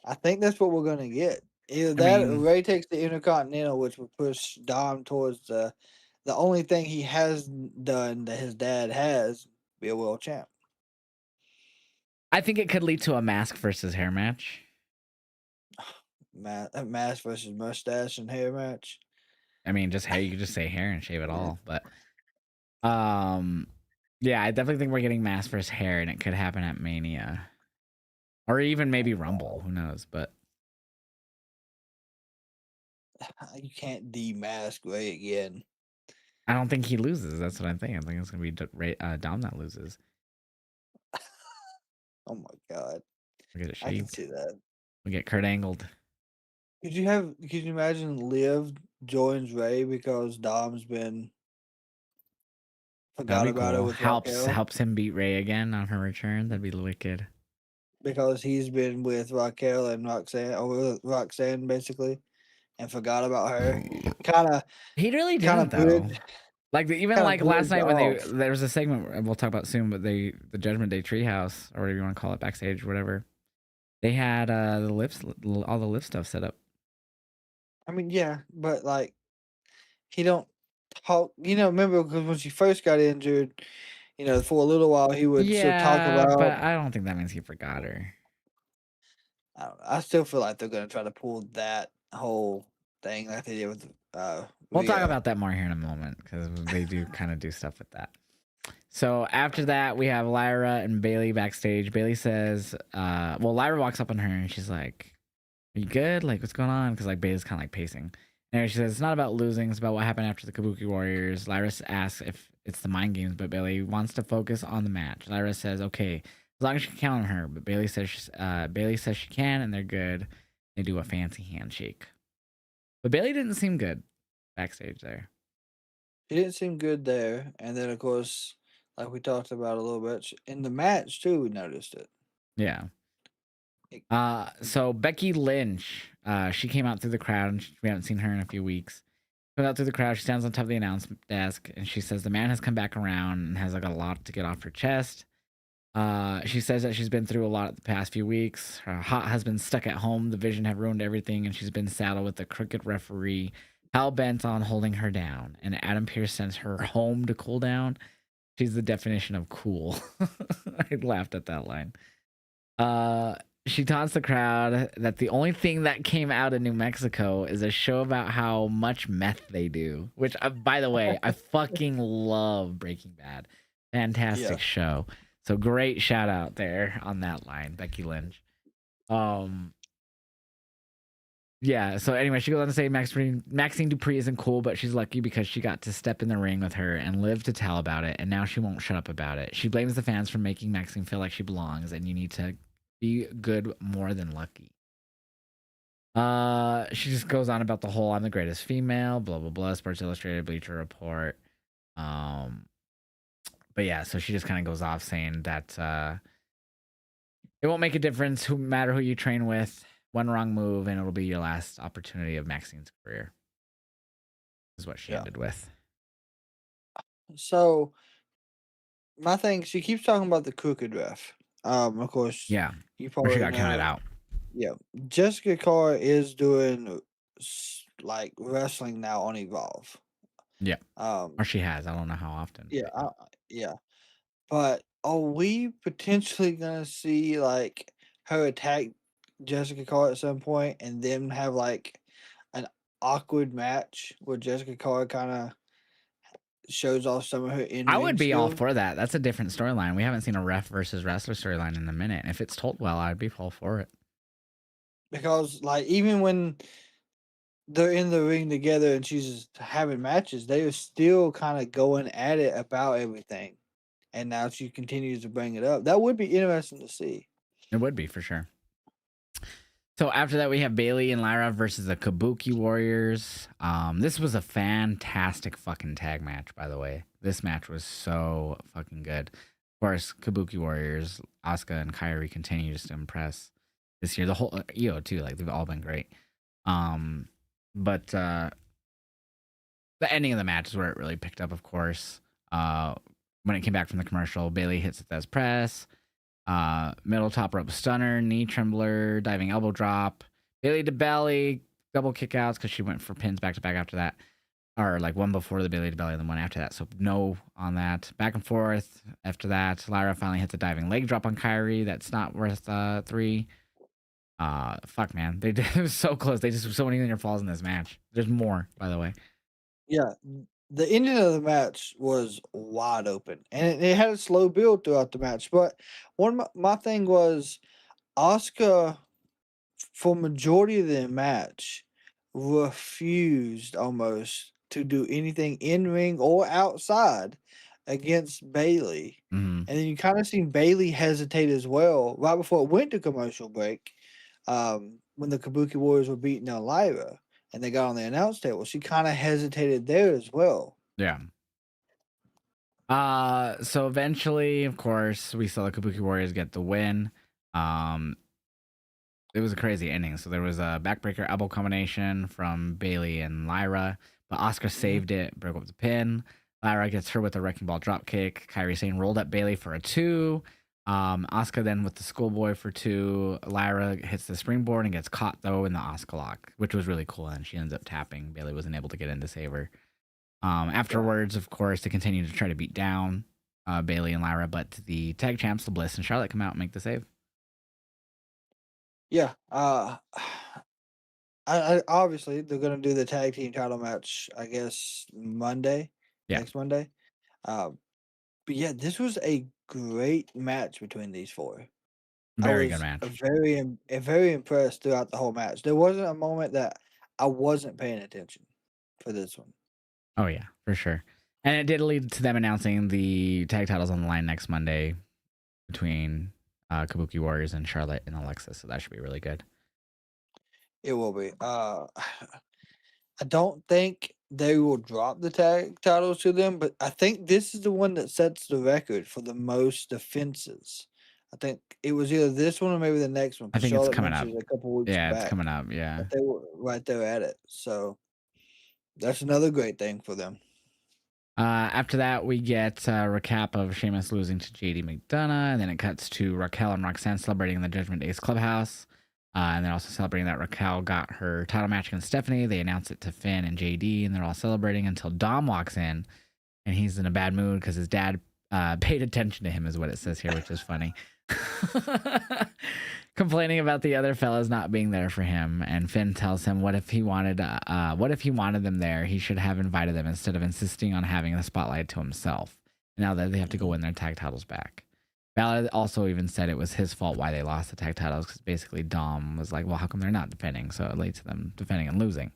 I think that's what we're going to get. Either I that or mean, Ray takes the Intercontinental, which would push Dom towards the only thing he has done that his dad has, be a world champ. I think it could lead to a mask versus hair match. Mask versus mustache and hair match. I mean, just hair. You could just say hair and shave it all. But, yeah, I definitely think we're getting mask versus hair, and it could happen at Mania. Or even maybe Rumble. Who knows? But You can't demask Ray again. I don't think he loses. That's what I think. I think it's going to be Dom that loses. Oh my God. We'll get it I can shaved. see that. We'll get Kurt angled. Could you imagine Liv joins Ray because Dom's been That'd forgot be about it cool. with Helps Raquel helps him beat Ray again on her return. That'd be wicked. because he's been with Raquel and Roxanne, or with Roxanne basically, and forgot about her. Kind of, He really kind didn't of though. bridge, Like even kind of like last bridge night when off there was a segment we'll talk about soon, but the Judgment Day Treehouse or whatever you want to call it, backstage, whatever. They had the lifts, all the lift stuff set up. I mean, yeah, but like he don't talk. Remember because when she first got injured, for a little while he would still talk Yeah, about. but I don't think that means he forgot her. I don't know. I still feel like they're gonna try to pull that whole thing like they did with We'll talk Rhea. about that more here in a moment because they do kind of do stuff with that. So after that, we have Lyra and Bailey backstage. Bailey says, well, Lyra walks up on her and she's like, "Are you good? Like, what's going on?" Because like Bailey's kind of like pacing. And she says, "It's not about losing. It's about what happened after the Kabuki Warriors." Lyra asks if it's the mind games, but Bailey wants to focus on the match. Lyra says, "Okay, as long as you can count on her." But Bailey says she can, and they're good. They do a fancy handshake. But Bailey didn't seem good backstage there. He didn't seem good there, and then of course, like we talked about a little bit in the match too, we noticed it. Yeah. It- So Becky Lynch, she came out through the crowd, and we haven't seen her in a few weeks. Comes out through the crowd. She stands on top of the announcement desk, and she says the man has come back around and has like a lot to get off her chest. She says that she's been through a lot the past few weeks. Her hot husband's stuck at home. The Vision have ruined everything, and she's been saddled with a crooked referee, hell bent on holding her down. And Adam Pearce sends her home to cool down. She's the definition of cool. I laughed at that line. she taunts the crowd that the only thing that came out of New Mexico is a show about how much meth they do. Which, by the way, I fucking love Breaking Bad. Yeah. Fantastic show. So great shout out there on that line, Becky Lynch. Yeah, so anyway, she goes on to say Maxine Dupree isn't cool, but she's lucky because she got to step in the ring with her and live to tell about it, and now she won't shut up about it. She blames the fans for making Maxine feel like she belongs, and you need to be good more than lucky. She just goes on about the whole I'm the greatest female, blah blah blah, Sports Illustrated, Bleacher Report. But yeah, so she just kind of goes off saying that it won't make a difference no matter who you train with. One wrong move and it'll be your last opportunity of Maxine's career. Is what she ended with. So my thing, she keeps talking about the crooked ref. Of course, Yeah, you where she probably got counted know. out. Yeah, Jessica Carr is doing like wrestling now on Evolve. Yeah, or she has. I don't know how often. Yeah, yeah. But are we potentially gonna see like her attack Jessica Carr at some point, and then have like an awkward match where Jessica Carr kind of shows off some of her in I ring would be all skills? for that. That's a different storyline. We haven't seen a ref versus wrestler storyline in a minute. If it's told well, I'd be all for it. Because like even when they're in the ring together and she's having matches, they are still kind of going at it about everything. And now she continues to bring it up. That would be interesting to see. It would be for sure. So after that, we have Bailey and Lyra versus the Kabuki Warriors. This was a fantastic fucking tag match, by the way. This match was so fucking good. Of course, Kabuki Warriors, Asuka and Kairi continue to impress this year. The whole EO too, like they've all been great. But the ending of the match is where it really picked up. Of course, when it came back from the commercial, Bailey hits the Thez press. Middle top rope stunner, knee trembler, diving elbow drop, Bailey to belly, double kick outs because she went for pins back to back after that, or like one before the Bailey to belly and then one after that. So no on that. Back and forth after that. Lyra finally hits a diving leg drop on Kairi. That's not worth 3. Fuck man, they did, it was so close. They just so many near falls in this match. There's more, by the way. Yeah, the ending of the match was wide open, and it had a slow build throughout the match. But one of my thing was Asuka, for majority of the match, refused almost to do anything in ring or outside against Bailey. Mm-hmm. And then you kind of seen Bailey hesitate as well right before it went to commercial break. When the Kabuki Warriors were beating Lyra and they got on the announce table, she kind of hesitated there as well. Yeah. So eventually, of course, we saw the Kabuki Warriors get the win. It was a crazy ending. So there was a backbreaker elbow combination from Bailey and Lyra, but Asuka saved it, broke up the pin. Lyra gets her with a wrecking ball drop kick. Kairi Sane rolled up Bailey for a 2. Asuka then with the schoolboy for 2. Lyra hits the springboard and gets caught though in the Asuka lock, which was really cool. And she ends up tapping. Bailey wasn't able to get in to save her. Afterwards, of course, they continue to try to beat down Bailey and Lyra, but the tag champs, the Bliss and Charlotte, come out and make the save. Yeah. I obviously they're gonna do the tag team title match, I guess Monday, next Monday. But yeah, this was a great match between these four. Very good match. Very impressed throughout the whole match. There wasn't a moment that I wasn't paying attention for this one. Oh yeah, for sure. And it did lead to them announcing the tag titles on the line next Monday between Kabuki Warriors and Charlotte and Alexa. So that should be really good. It will be. I don't think they will drop the tag titles to them, but I think this is the one that sets the record for the most defenses. I think it was either this one or maybe the next one. I think Charlotte it's coming up. mentioned it a couple weeks Yeah, back. it's coming up. Yeah. But they were right there at it. So that's another great thing for them. After that, we get a recap of Sheamus losing to JD McDonough, and then it cuts to Raquel and Roxanne celebrating in the Judgment Day's clubhouse. And they're also celebrating that Raquel got her title match against Stephanie. They announce it to Finn and JD, and they're all celebrating until Dom walks in, and he's in a bad mood because his dad paid attention to him, is what it says here, which is funny. complaining about the other fellas not being there for him, and Finn tells him what if he wanted them there, he should have invited them instead of insisting on having the spotlight to himself. Now that they have to go win their tag titles back. Balor also even said it was his fault why they lost the tag titles, because basically Dom was like, well, how come they're not defending? So it led to them defending and losing.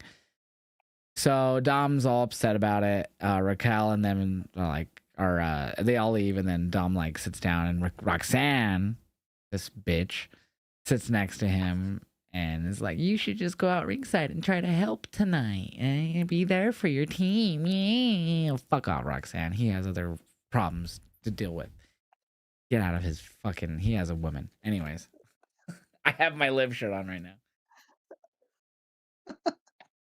So Dom's all upset about it. Raquel and them they all leave, and then Dom like sits down, and Roxanne, this bitch, sits next to him and is like, you should just go out ringside and try to help tonight and be there for your team. Yeah. Fuck off, Roxanne. He has other problems to deal with. Get out of his fucking... He has a woman. Anyways. I have my live shirt on right now.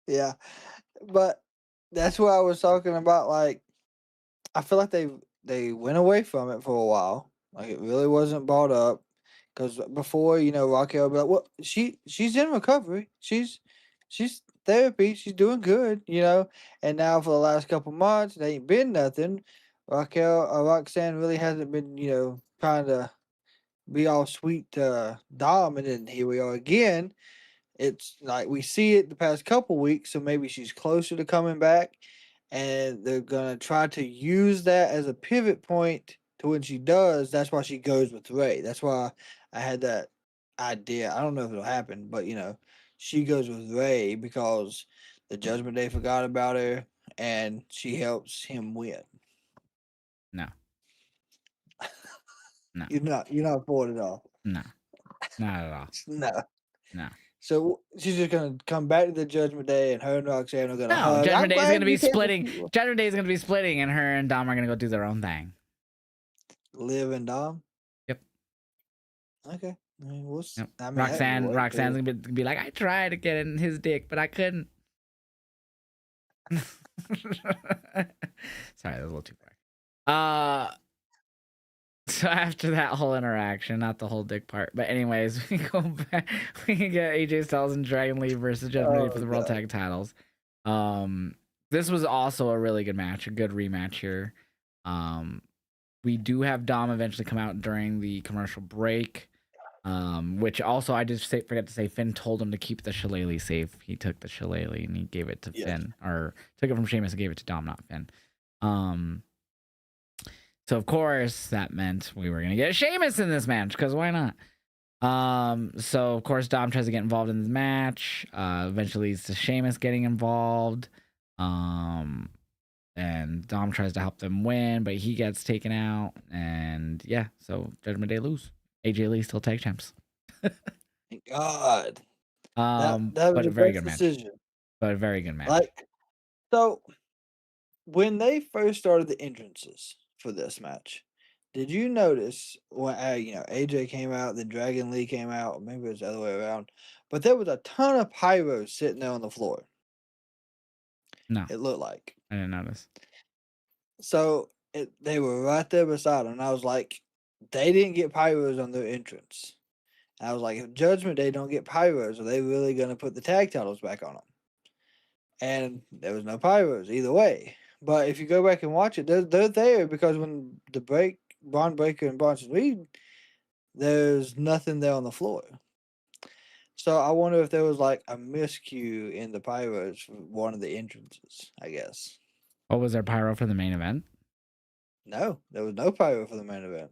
Yeah. But that's what I was talking about. Like, I feel like they went away from it for a while. Like, it really wasn't brought up. Because before, Raquel would be like, well, she's in recovery. She's therapy. She's doing good, And now for the last couple months, there ain't been nothing. Roxanne really hasn't been, trying to be all sweet to Dom. And then here we are again. It's like we see it the past couple weeks, so maybe she's closer to coming back. And they're going to try to use that as a pivot point to when she does. That's why she goes with Ray. That's why I had that idea. I don't know if it'll happen, but she goes with Ray because the Judgment Day forgot about her, and she helps him win. No. No. You're not for it at all. No. Not at all. No. So she's just gonna come back to the Judgment Day, and her and Roxanne are gonna hug. Judgment Day is gonna be splitting. Judgment Day is gonna be splitting, and her and Dom are gonna go do their own thing. Liv and Dom. Yep. Okay. I mean, yep. Roxanne's gonna be like, I tried to get in his dick, but I couldn't. Sorry, that was a little too far. So after that whole interaction, not the whole dick part, but anyways, we go back. We can get AJ Styles and Dragon Lee versus Judgment Day for the World Tag Titles. This was also a really good match, a good rematch here. We do have Dom eventually come out during the commercial break, which also I just forgot to say, Finn told him to keep the shillelagh safe. He took the shillelagh and he gave it to Finn, or took it from Sheamus and gave it to Dom, not Finn. So of course that meant we were gonna get Sheamus in this match, because why not? So of course Dom tries to get involved in this match. Eventually leads to Sheamus getting involved. And Dom tries to help them win, but he gets taken out. And yeah, so Judgment Day lose. AJ Lee still tag champs. Thank God. That was but a very good decision. Match. But a very good match. Like, so when they first started the entrances for this match, did you notice when AJ came out, then Dragon Lee came out, maybe it was the other way around, but there was a ton of pyros sitting there on the floor? No, it looked like. I didn't notice. So they were right there beside him, and I was like, they didn't get pyros on their entrance. And I was like, if Judgment Day don't get pyros, are they really going to put the tag titles back on them? And there was no pyros either way. But if you go back and watch it, they're there, because when Braun Breaker and Bronson Reed, there's nothing there on the floor. So I wonder if there was like a miscue in the pyros for one of the entrances, I guess. What was there pyro for the main event? No, there was no pyro for the main event.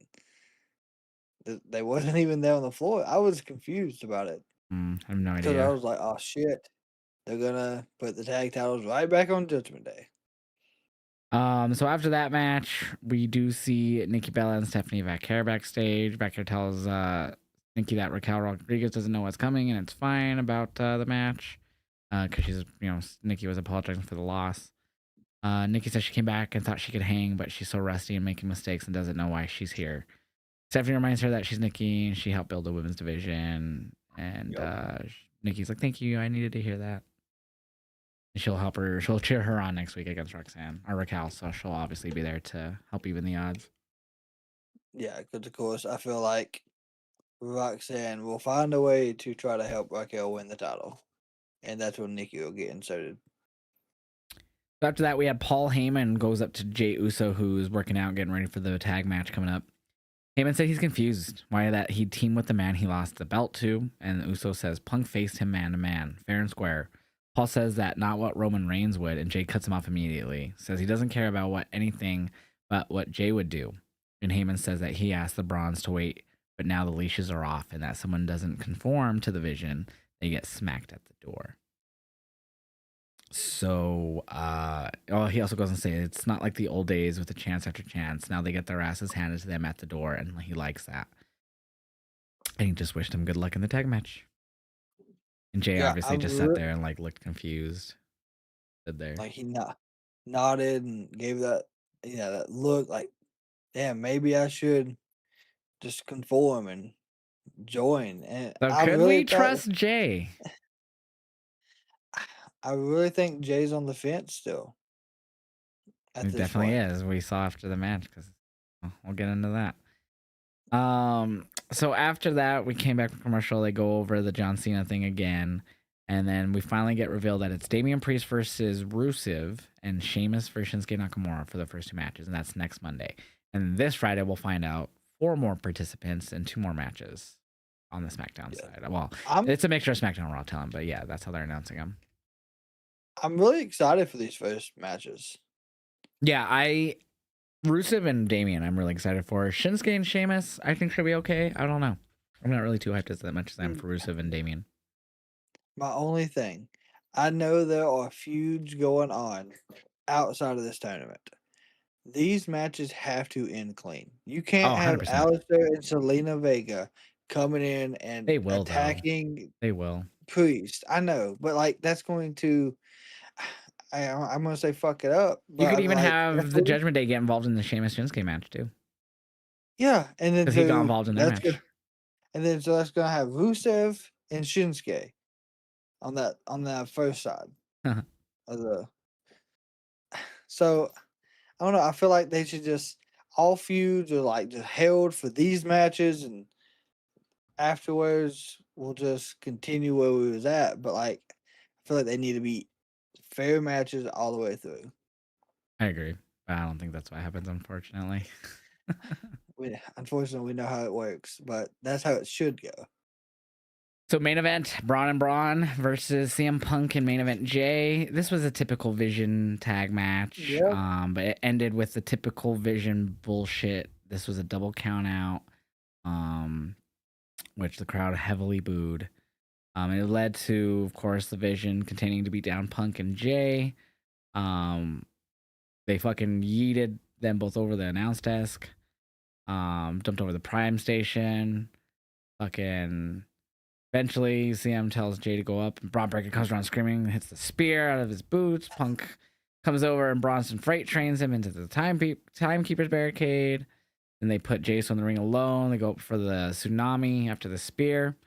They wasn't even there on the floor. I was confused about it. I have no idea. Because I was like, oh shit, they're gonna put the tag titles right back on Judgment Day. So after that match, we do see Nikki Bella and Stephanie Vaquer backstage. Vaquer tells Nikki that Raquel Rodriguez doesn't know what's coming, and it's fine about the match, because she's, Nikki was apologizing for the loss. Nikki says she came back and thought she could hang, but she's so rusty and making mistakes and doesn't know why she's here. Stephanie reminds her that she's Nikki and she helped build the women's division, and Nikki's like, thank you, I needed to hear that. She'll help her. She'll cheer her on next week against Roxanne or Raquel, so she'll obviously be there to help even the odds. Yeah, because of course I feel like Roxanne will find a way to try to help Raquel win the title, and that's when Nikki will get inserted. After that, we had Paul Heyman goes up to Jey Uso, who's working out, getting ready for the tag match coming up, Heyman said he's confused why that he'd team with the man he lost the belt to, and Uso says Punk faced him man to man, fair and square. Paul says that not what Roman Reigns would, and Jay cuts him off immediately. Says he doesn't care about what anything but what Jay would do. And Heyman says that he asked the Brawns to wait, but now the leashes are off, and that someone doesn't conform to the vision, they get smacked at the door. So, he also goes and say it's not like the old days with the chance after chance. Now they get their asses handed to them at the door, and he likes that. And he just wished him good luck in the tag match. And Jay obviously just sat there and like looked confused. Stood there. Like he nodded and gave that that look like, damn, maybe I should just conform and join. And So could we trust Jay? I really think Jay's on the fence still. He definitely is. We saw after the match because we'll get into that. So after that, we came back from commercial. They go over the John Cena thing again, and then we finally get revealed that it's Damian Priest versus Rusev and Sheamus versus Shinsuke Nakamura for the first 2 matches, and that's next Monday. And this Friday, we'll find out 4 more participants and 2 more matches on the SmackDown side. Well, it's a mixture of SmackDown and Raw talent, but yeah, that's how they're announcing them. I'm really excited for these first matches. Yeah, Rusev and Damian, I'm really excited for. Shinsuke and Sheamus, I think should be okay. I don't know. I'm not really too hyped as much as I am for Rusev and Damian. My only thing, I know there are feuds going on outside of this tournament. These matches have to end clean. You can't have 100%. Alistair and Selena Vega coming in and They will attacking They will. Priest. I know, but like that's going to I'm gonna say fuck it up. You could even have the Judgment Day get involved in the Sheamus Shinsuke match too. Yeah, and then he got involved in their match. And then so that's gonna have Rusev and Shinsuke on that first side of the. So I don't know. I feel like they should just all feuds are like just held for these matches, and afterwards we'll just continue where we was at. But like, I feel like they need to be fair matches all the way through. I agree, but I don't think that's what happens, unfortunately. Unfortunately, we know how it works, but that's how it should go. So main event, Braun and Braun versus CM Punk and main event Jay. This was a typical Vision tag match, but it ended with the typical Vision bullshit. This was a double count out, which the crowd heavily booed. It led to, of course, the Vision continuing to beat down Punk and Jay. They fucking yeeted them both over the announce desk. Dumped over the Prime station. Fucking... Eventually, CM tells Jay to go up, and Braun Breaker comes around screaming, hits the spear out of his boots. Punk comes over, and Bronson Freight trains him into the Timekeeper's barricade. Then they put Jason in the ring alone. They go up for the tsunami after the spear.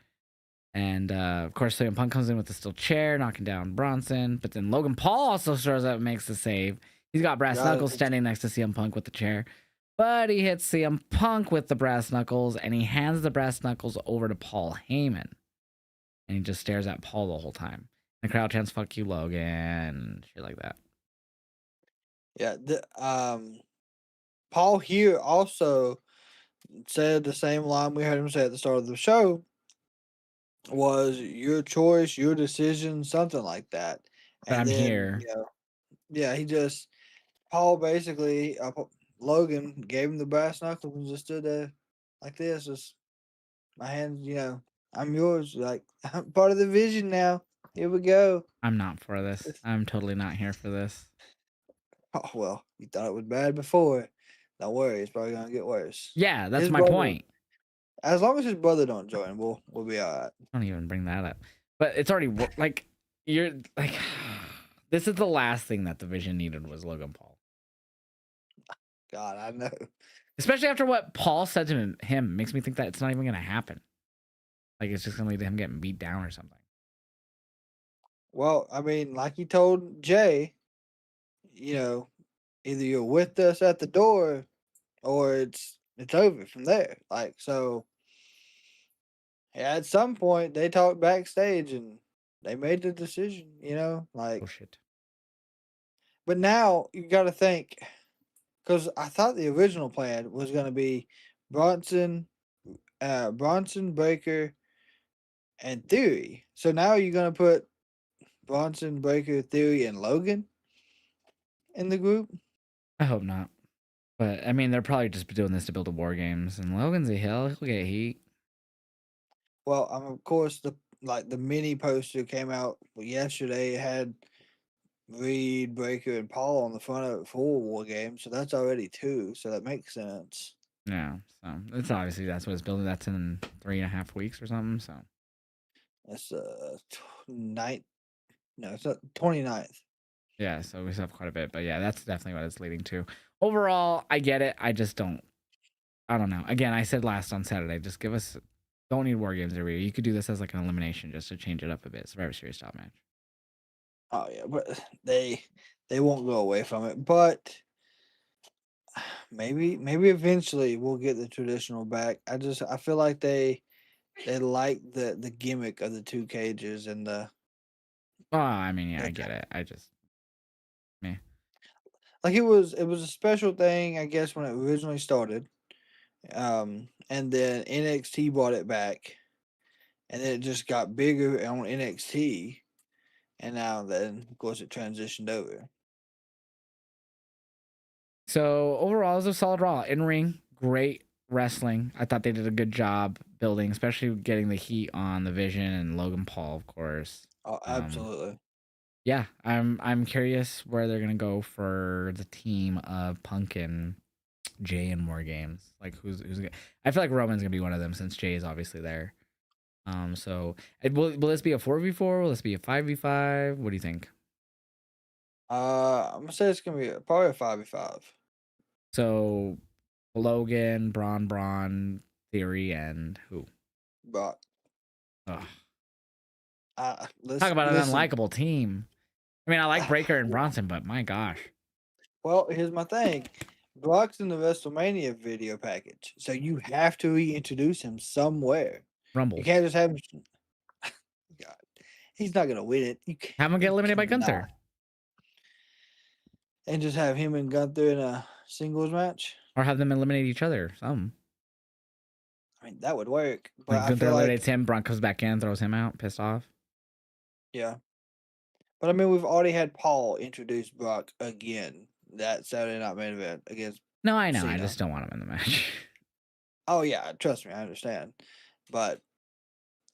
And, of course, CM Punk comes in with the steel chair, knocking down Bronson. But then Logan Paul also shows up and makes the save. He's got brass knuckles standing next to CM Punk with the chair. But he hits CM Punk with the brass knuckles, and he hands the brass knuckles over to Paul Heyman. And he just stares at Paul the whole time. The crowd chants "Fuck you, Logan," shit like that. Yeah, Paul here also said the same line we heard him say at the start of the show. Was your choice, your decision, something like that. But and I'm here. He just Paul basically Logan gave him the brass knuckles and just stood there like this, just my hands, I'm yours. Like, I'm part of the Vision now. Here we go. I'm not for this. I'm totally not here for this. Oh, well, you thought it was bad before. Don't worry, it's probably gonna get worse. Yeah, that's my point. As long as his brother don't join, we'll be all right. Don't even bring that up. But it's already like you're like this is the last thing that the Vision needed was Logan Paul. God, I know. Especially after what Paul said to him makes me think that it's not even gonna happen. Like, it's just going to lead to him getting beat down or something. Well, I mean, like he told Jay, either you're with us at the door or it's over from there. Like, so at some point they talked backstage and they made the decision, like. Oh, shit. But now you got to think, because I thought the original plan was going to be Bronson, Bronson, Breaker, and Theory. So now you're gonna put Bronson, Breaker, Theory, and Logan in the group. I hope not. But I mean, they're probably just doing this to build a war games. And Logan's a hill. He'll get heat. Well, of course the mini poster came out yesterday. It had Reed, Breaker, and Paul on the front of it for War Games, so that's already two. So that makes sense. Yeah. So it's obviously that's what it's building. That's in 3.5 weeks or something. So That's ninth. No, it's not 29th. yeah. So we still have quite a bit. But yeah, that's definitely what it's leading to. Overall, I get it. I just don't. I don't know. Again, I said last on Saturday, just give us. Don't need war games every year. You could do this as like an elimination just to change it up a bit. It's a very serious top match. Oh yeah, but they won't go away from it. But maybe eventually we'll get the traditional back. I feel like they like the gimmick of the two cages and the Oh, I mean, yeah, the I get it. I just, meh. like it was a special thing, I guess, when it originally started. And then NXT brought it back, and then it just got bigger on NXT, and now then of course it transitioned over. So overall, it was a solid Raw. In ring, great wrestling. I thought they did a good job building, especially getting the heat on the Vision and Logan Paul, of course. Oh, absolutely. Yeah, I'm curious where they're gonna go for the team of Punk and Jay in more games. Like I feel like Roman's gonna be one of them since Jay is obviously there. So will this be a 4v4? Will this be a 5v5? What do you think? I'm gonna say it's gonna be probably a 5v5. So Logan, Braun, Theory, and who? But Ugh. Talk listen, about an listen. unlikable team. I mean, I like Breaker and Bronson, but my gosh. Well, here's my thing. Brock's in the WrestleMania video package, so you have to reintroduce him somewhere. You Rumble. can't just have him. God, he's not gonna win it. Have him get You eliminated by cannot, Gunther. and just have him and Gunther in a singles match. Or have them eliminate each other. Some. I mean, that would work, but Like I Gunther feel like eliminates him, Braun comes back in, throws him out, pissed off. yeah. But I mean, we've already had Paul introduce Brock again that Saturday Night Main Event against No, I know. I Cena. just don't want him in the match. Oh yeah, trust me, I understand. But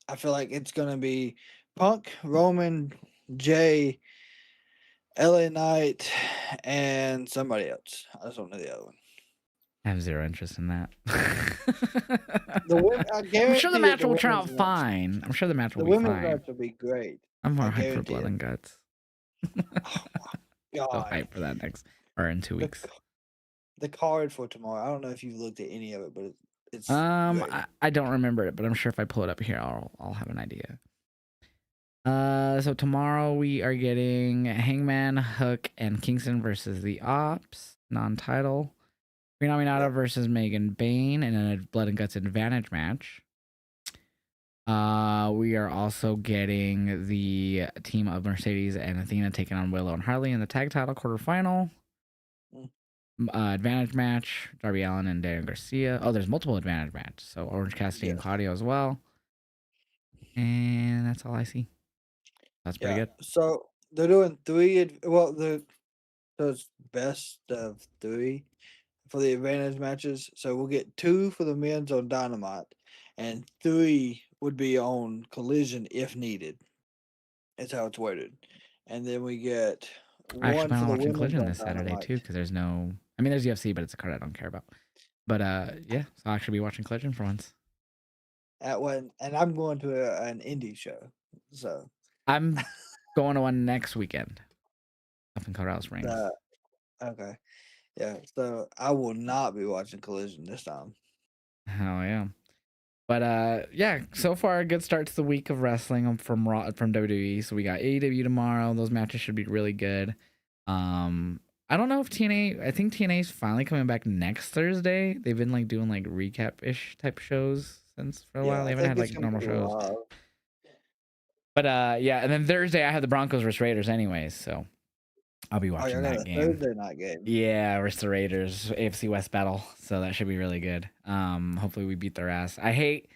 I feel like it's gonna be Punk, Roman, Jay, LA Knight, and somebody else. I just don't know the other one. I have zero interest in that. The women, I I'm sure the guarantee it. match will turn out fine. I'm sure the match will The be women's fine. match will be great. I'm more I hyped for guarantee Blood it. and Guts. Oh my So god! hyped for that next or in 2 weeks. The card for tomorrow. I don't know if you've looked at any of it, but it's great. I don't remember it, but I'm sure if I pull it up here, I'll have an idea. So tomorrow we are getting Hangman, Hook, and Kingston versus the Ops non-title. Rina Minata versus Megan Bain in a Blood and Guts advantage match. We are also getting the team of Mercedes and Athena taking on Willow and Harley in the tag title quarterfinal. Advantage match, Darby Allin and Daniel Garcia. Oh, there's multiple advantage matches. So Orange Cassidy and Claudio as well. And that's all I see. That's pretty good. So they're doing three. Well, so it's best of three for the advantage matches. So we'll get two for the men's on Dynamite, and three would be on Collision if needed. That's how it's worded. And then we get I actually one plan for on the watching women's Collision on this Saturday too, Dynamite. because there's no. I mean, there's UFC, but it's a card I don't care about. But yeah, so I'll actually be watching Collision for once. At one, and I'm going to an indie show. So I'm going to one next weekend up in Colorado Springs. Okay. Yeah. So I will not be watching Collision this time. Hell yeah. But yeah, so far a good start to the week of wrestling from WWE. So we got AEW tomorrow. Those matches should be really good. I don't know if TNA. I think TNA is finally coming back next Thursday. They've been like doing like recap-ish type shows since for a while. They haven't had like normal shows. But yeah, and then Thursday I have the Broncos versus Raiders anyways. So I'll be Oh, y'all watching got that a game. Thursday night game. Yeah, versus the Raiders, AFC West battle. So that should be really good. Hopefully we beat their ass. I hate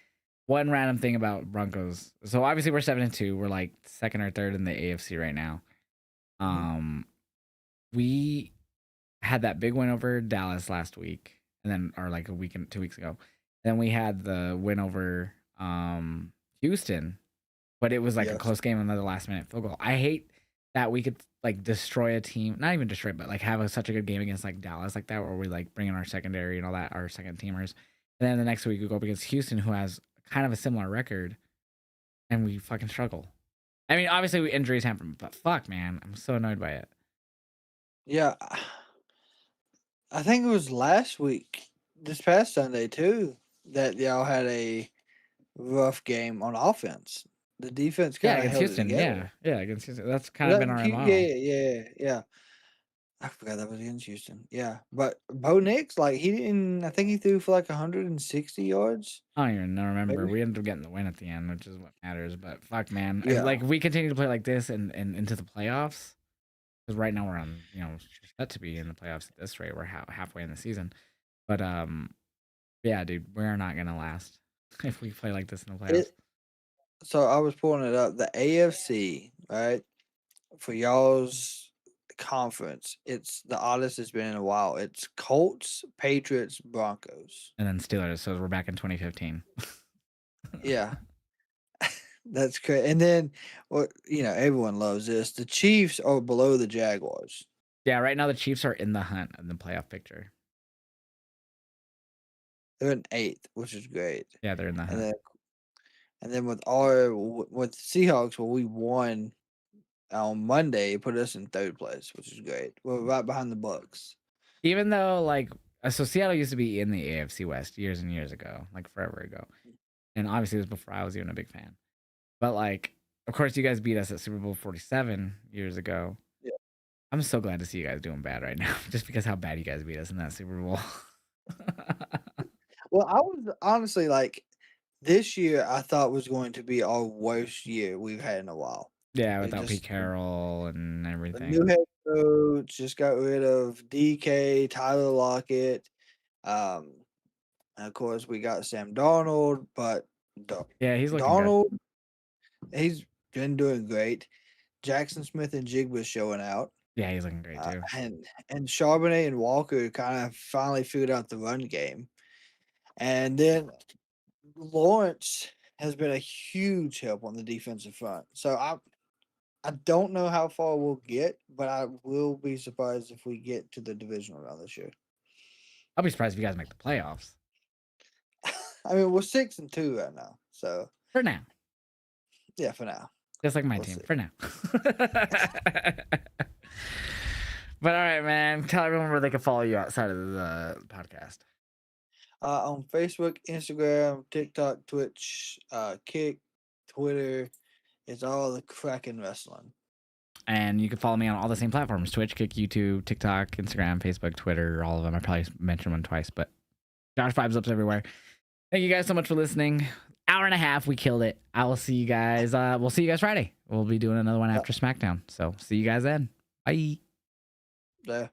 one random thing about Broncos. So obviously we're 7-2. We're like second or third in the AFC right now. Mhm. We had that big win over Dallas last week, and then or like a week and 2 weeks ago. Then we had the win over Houston, but it was like a Yes. close game, another last minute field goal. I hate that we could like destroy a team, not even destroy, but like have such a good game against like Dallas like that, where we like bring in our secondary and all that, our second teamers, and then the next week we go up against Houston, who has kind of a similar record, and we fucking struggle. I mean, obviously injuries happen, but fuck, man, I'm so annoyed by it. Yeah. I think it was last week, this past Sunday too, that y'all had a rough game on offense. The defense Yeah, kind of against held it Houston. together. Yeah, against Houston. That's kind Was of that been our Yeah, MO. yeah. I forgot that was against Houston. Yeah, but Bo Nix, like he didn't. I think he threw for like 160 yards. I don't even remember. Maybe. We ended up getting the win at the end, which is what matters. But fuck, man, if Yeah, like we continue to play like this and into the playoffs, because right now we're on, we're set to be in the playoffs at this rate. We're halfway in the season, but yeah, dude, we're not gonna last if we play like this in the playoffs. it. So I was pulling it up. The AFC, right, for y'all's conference. It's the oddest it's been in a while. It's Colts, Patriots, Broncos. And then Steelers, so we're back in 2015. Yeah, that's great. And then, well, everyone loves this. The Chiefs are below the Jaguars. Yeah, right now the Chiefs are in the hunt in the playoff picture. They're in eighth, which is great. Yeah, they're in the And hunt. then with Seahawks, well, we won on Monday, it put us in third place, which is great. We're right behind the Bucks. Even though like so Seattle used to be in the AFC West years and years ago, like forever ago. And obviously it was before I was even a big fan. But like, of course, you guys beat us at Super Bowl 47 years ago. Yeah. I'm so glad to see you guys doing bad right now, just because how bad you guys beat us in that Super Bowl. Well, I was honestly like, this year I thought was going to be our worst year we've had in a while. Yeah, It without Pete just Carroll and the new everything. head coach just got rid of DK, Tyler Lockett. Um, and of course we got Sam Darnold, but Yeah, he's looking good. Darnold, he's been doing great. Jackson Smith and Jigba's showing out. Yeah, he's looking great too. And Charbonnet and Walker kind of finally figured out the run game. And then Lawrence has been a huge help on the defensive front. So I don't know how far we'll get, but I will be surprised if we get to the divisional round this year. I'll be surprised if you guys make the playoffs. I mean, we're 6-2 right now. So For now. yeah, for now. Just like my We'll team. see. For now. But all right, man. Tell everyone where they can follow you outside of the podcast. On Facebook, Instagram, TikTok, Twitch, Kick, Twitter, it's all the Kraken Wrestling. And you can follow me on all the same platforms: Twitch, Kick, YouTube, TikTok, Instagram, Facebook, Twitter, all of them. I probably mentioned one twice, but Josh Vibes Up's everywhere. Thank you guys so much for listening. Hour and a half, we killed it. I will see you guys. We'll see you guys Friday. We'll be doing another one after SmackDown. So see you guys then. Bye. Yeah.